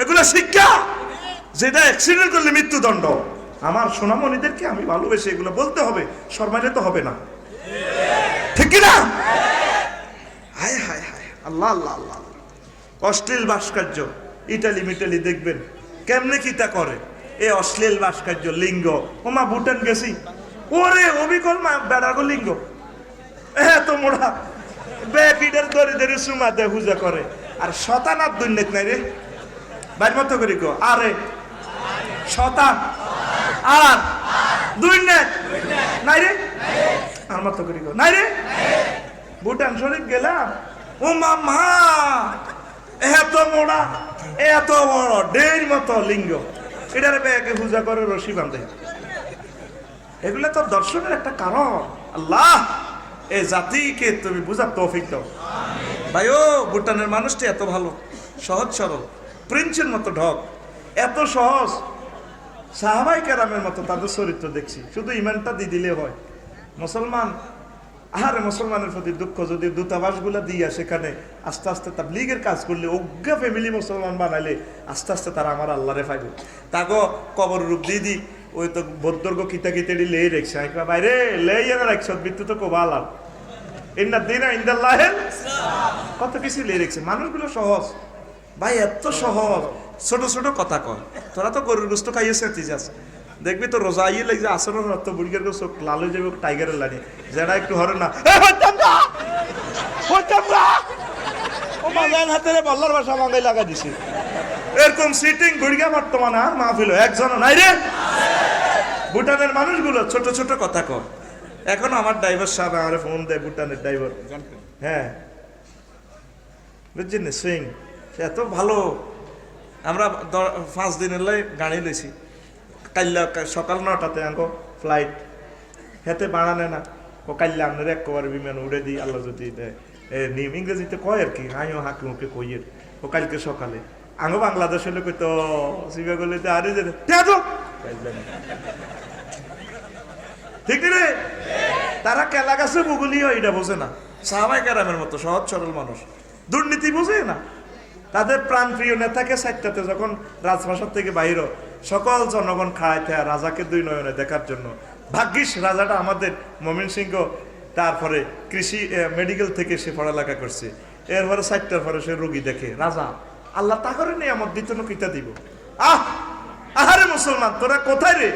এগুলো শিক্ষা, যেটা অ্যাক্সিডেন্ট করলে মৃত্যুদণ্ড। আমার সোনামণিদেরকে আমি ভালোবেসে এগুলো বলতে হবে, শর্মাইলে তো হবে না, ঠিক কি না? হায় হায় হায়, আল্লাহ আল্লাহ আল্লাহ। অশ্লীল ভাস্কর্য ইটালি মিটালি দেখবেন কেমনে কিতা করে, এ অশ্লীল ভাস্কর্য লিঙ্গ। ওমা ভুটান গেছি, ওরে অবিকল মা বেড়াগো লিঙ্গ এত মোড়া বেপিডের দরে দরে সুমা দে হুজা করে। আর শতানার দুর্নীত নাই রে, বাইর মতো করি গো, আরে শতান আর দুর্নীত নাই রে, আর মতো করি গো নাই রে। ভুটান শরীফ গেলাম, ও মামা এত মোড়া এত বড় ডের মতো লিঙ্গ, এটারে ব্যাগে পূজা করে রশি বাঁধে। এগুলো তো দর্শনের একটা কারণ। আল্লাহ এই জাতিকে তুমি বুঝার তৌফিক দাও ভাই। ও ভুটানের মানুষটি এত ভালো, সহজ সরল, প্রিন্সের মতো ঢক, এত সহজ। সাহাবাই কেরামের মতো তাদের চরিত্র দেখছি, শুধু ইমানটা দিয়ে দিলে হয়। মুসলমান আরে মুসলমানের প্রতি দুঃখ, যদি দূতাবাসগুলো দিয়া সেখানে আস্তে আস্তে তাবলীগের কাজ করলে, অজ্ঞা ফ্যামিলি মুসলমান বানাইলে আস্তে আস্তে তারা আমার আল্লাহরে পাইবে। তাগো কবর রূপ দিয়ে দি, ওই তো বদ্দর্গ কিতা কিতাড়ি লেই রেখছে বাইরে লেই এনে রাখছ, মৃত্যু তো কোবাল আর ইন্না দিনা ইন্দাল্লাহিল কত কিছু লেই রেখছে। মানুষগুলো সহজ ভাই, এত সহজ, ছোট ছোট কথা কয়। তোরা তো গরুর গোস্ত খাইয়েছে তিজাস, দেখবি তো রোজা আইয়ে লাগছে আসরের রক্ত বুড়ির চোখ লাল হয়ে যাবে টাইগারের লানি, যেটা একটু হরে না ও মাজান হাতে বল্লার বাসা মাঙ্গাই লাগা দিছে। এরকম সিটিং গুড়িয়া বর্তমানে আর মাহফিল একজনও নাই রে। ভুটানের মানুষগুলো ছোট ছোট কথা কয়। এখন আমার ড্রাইভার সাহেব আমার ফোন দেয়, ভুটানের ড্রাইভার, হ্যাঁ বুঝছেন সুইং এত ভালো। আমরা 5 দিনের লাই গাড়ি লইছি, কাল্লা সকাল 9টাতে আঙ্কো ফ্লাইট, হেতে বাড়ানে না ও কাল্লা আপনার একবার বিমান উড়ে দিই আল্লাহ যদি দেয়। নিয়ম ইংরেজিতে কয় আর কি, আমিও হাঁকি মুখে কইয়ের। ও কালকে সকালে আঙ্গো বাংলাদেশ হলে কইতো সিবা করলে আরে যে ঠিক রে, তারা কেলা গাছে বুগুলিও এটা বোঝে না। সাহাবাই কেরামের মতো সহজ সরল মানুষ, দুর্নীতি বোঝে না। তাদের প্রাণপ্রিয় নেতাকে 4টাতে যখন রাজপ্রাসাদ থেকে বাইর, সকল জনগণ খায় রাজাকে 2 নয়নে দেখার জন্য। ভাগ্যিস রাজাটা আমাদের ময়মনসিংহ, তারপরে কৃষি মেডিকেল থেকে সে পড়ালেখা করছে। এরপরে 4টার পরে সে রোগী দেখে। রাজা আল্লাহ তাহলে নেই আমার দ্বিতীয় কিতা দিব। আহারে মুসলমান, তোরা কোথায় রে?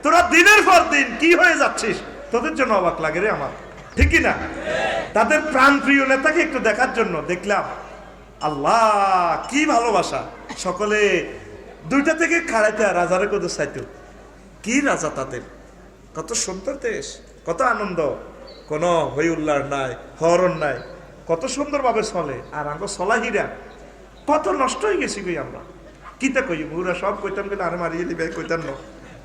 তোরা দিনের পর দিন কি হয়ে যাচ্ছিস, তোদের জন্য অবাক লাগে রে আমার, ঠিক কি না? তাদের প্রাণপ্রিয় নেতাকে একটু দেখার জন্য দেখলাম, আল্লাহ কি ভালোবাসা। সকলে 2টা থেকে খাড়াইতে রাজারে কত চাইতো। কি রাজা তাদের, কত সুন্দর দেশ, কত আনন্দ, কোনো হই উল্লার নাই, হরণ নাই, কত সুন্দরভাবে চলে। আর আমরা চলাহিরা কত নষ্ট হয়ে গেছি কই আমরা। কিতা কই বুড়া সব কইতাম, কিন্তু আরে মারিয়ে দিবে কইতাম না,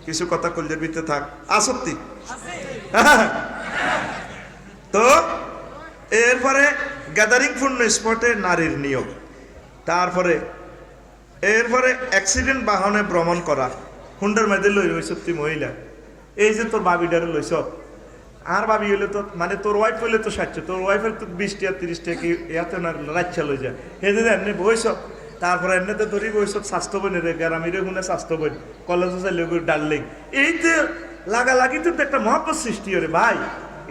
কিছু কথা কলজের ভিতরে থাক আসক্তি। তো এরপরে গ্যাদারিং পূর্ণ স্পটে নারীর নিয়োগ, তারপরে এরপরে অ্যাক্সিডেন্ট বাহনে ভ্রমণ করা। হুন্ডার মধ্যে লই রইছ তুই মহিলা, এই যে তোর বাবিডারে লইছ, আর বাবি হইলে তো মানে তোর ওয়াইফ হইলে তো 60, তোর ওয়াইফের তো 20 টাকা 30 টাকা এত না রাচ্ছা লই যায়। হে যে এমনি বইস, তারপরে এমনিতে ধরি বইস স্বাস্থ্য বোন রে গ্রামের গুণে স্বাস্থ্য বোন, কলেজে চাইলে ডার্লিং, এই যে লাগালাগি তো একটা মহাব্বত সৃষ্টি হরে ভাই।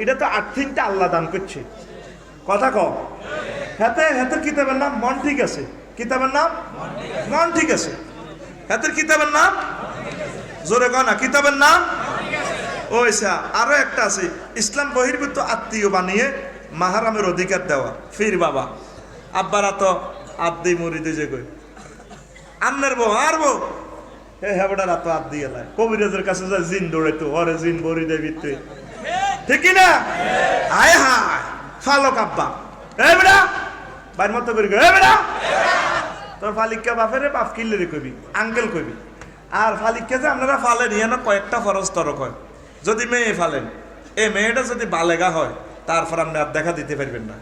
এটা তো আর্থিকটা আল্লাহ দান করছে, কথা কম। হাতে হাতের কিতাবের নাম মন ঠিক আছে, কিতাবের নাম মন ঠিক আছে, হাতের কিতাবের নাম জোরে কয় না, কিতাবের নাম ওইসা। আরো একটা আছে, ইসলাম বহির্ভূত আত্মীয় বানিয়ে মাহারামের অধিকার দেওয়া। ফির বাবা আব্বারা তো আব্দি মুড়িতে যে কই আন্নার বউ আর বউ হেবড়ারা তো আব্দি এলাই কবিরাজের কাছে যা জিন দৌড়াইতো, ওরে জিন বড়ি দেবি তুই, ঠিক না? আয় হায় ফালক আব্বা, এ বেড়া বাইর মতো করি, এ বেড়া তোর ফালিকা বাপেরে বাপ কিনলে রে কবি, আঙ্কেল কবি। আর ফালিকা যে আপনারা ফালেন ইয়ানো কয়েকটা ফরজ তরক হয়। যদি মেয়ে ফালেন, এই মেয়েটা যদি বালেগা হয়, তারপর আপনি আর দেখা দিতে পারবেন না।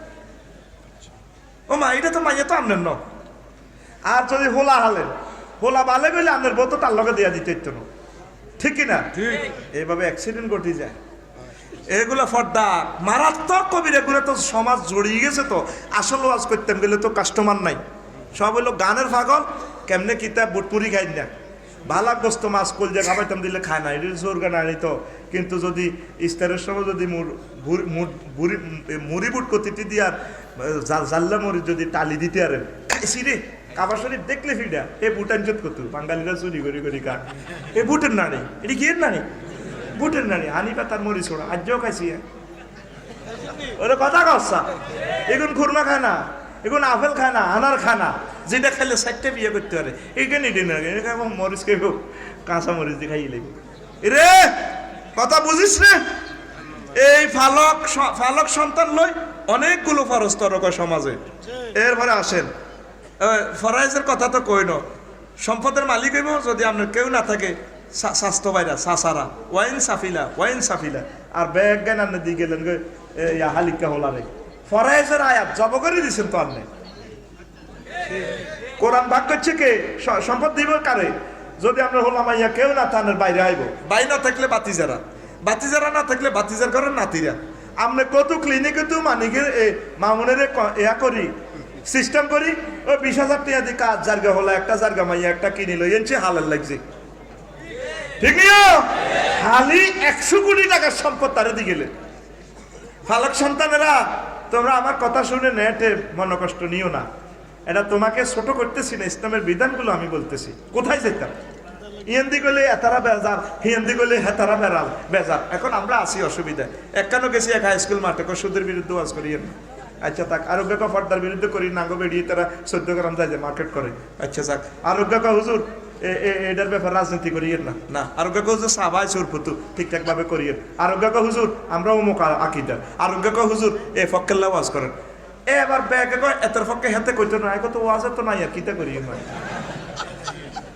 ও মা এটা তো মাইয়া তো আপনার ন। আর যদি হোলা হালেন, হোলা বালে গেলে আপনার বউ তো তার লগে দেওয়া দিতে ইত্য, ঠিক কিনা? এইভাবে অ্যাক্সিডেন্ট ঘটে যায়। এগুলো ফর্দা মারাত্মক কবির, এগুলো তো সমাজ জড়িয়ে গেছে। তো আসল ওয়াজ করতেন গেলে তো কাস্টমার নাই, সব হইলো গানের পাগল। কেমনে কিতাব বুটপুরি খাই না, ভালা গোস্ত মাছ কল যে খাবাইতাম দিলে খায় না, এটির জোর গান আনি তো। কিন্তু যদি ইস্তারের সময় যদি মুড়ি বুট কতিটি দিয়ার জাল্লা মুড়ি যদি টালি দিতে আরেন, খাইছি রে কাবা শরীফ দেখলে ফিডা এ বুটান চোত কত বাঙালিরা চুরি করি করি কার এ বুটের নাড়ি, এটি কি এর নাড়ি? বুটের নাড়ি। হানি পাতার মরি ছোড়া আজও খাইছি, ওরা কথা কসা। এগুন খুরমা খায় না, এগুন আপেল খায় না, আনার খায় না, যেটা খাইলে সাইডটা বিয়ে করতে পারে। এইখানে মরিচ খাইব, কাঁচা মরিচ দিয়ে খাইয়ে লাগবে রে। কথা বুঝিস রে? এই ফালক সন্তান লই অনেকগুলো ফরজ তরক সমাজে। এরপরে আসেন ফরাইজের কথা তো কই ন, সম্পদের মালিক হইব যদি আপনার কেউ না থাকে, স্বাস্থ্য বাইরা সাসারা ওয়াইন সাফিলা আর ব্যাগ জ্ঞান আপনি দিয়ে গেলেন হালিকা হোলারে। ফরাইজের আয়াত জব করে দিচ্ছেন তো আপনি। কোরআন ভাগ করছে কে? সম্পদ দিব কারে? যদি আপনার হোলামাইয়া কেউ না থানের বাইরে আইব, বাই না থাকলে বাতিজারা না থাকলে বাতিজার করেন নাতিরা। আপনি কত ক্লিনিকে তো মানিকের মামুনের ইয়া করি সিস্টেম করি, ওই 20,000 টাকা দিয়ে কাজ জায়গা হলো, একটা জায়গা মাইয়া একটা কিনে লই এনছে হালাল লাগছে, ঠিক নিও খালি 100 কোটি টাকার সম্পদ তারে দিয়ে গেলে। ফালক সন্তানেরা তোমরা আমার কথা শুনে নেটে মন কষ্ট নিও না, এটা তোমাকে ছোট করতেছি না, ইসলামের বিধানগুলো আমি বলতেছি। কোথায় যেতাম? ইয়েন্দি গেলে এতারা বেজার, হিয়েন্দি গেলে হেতারা বেজার। এখন আমরা আসি অসুবিধায়। একখানো গেছি এক হাই স্কুল মাঠে সুদের বিরুদ্ধে ওয়াজ করিয়েন। আচ্ছা থাক। আরোগ্য ফর্দার বিরুদ্ধে করি নাঙ্গ বেরিয়ে তারা 14 গ্রাম যায় মার্কেট করে। আচ্ছা থাক। আরোগ্য হুজুর এটার ব্যাপার রাজনীতি করিয়েন না, না। আরোগ্য হুজুর সাবাই সুরপুতু ঠিকঠাক ভাবে করিয়েন। আরোগ্য হুজুর আমরা অমুক আকিদার। আরোগ্য হুজুর এ ফক্কেল্লা ওয়াজ করেন। এবার ব্যাগে এতের পক্ষে হেতে কইতো না, কত ওয়াজে তো নাই আর কিতা করি নয়,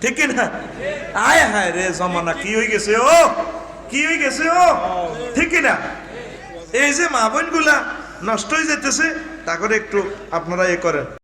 ঠিক না? আয় হায় রে জমানা কি হয়ে গেছে, ও কি হয়ে গেছে, ও ঠিক না? এই যে মা বোন গুলা নষ্ট হয়ে যেতেছে, তা করে একটু আপনারা এ করেন।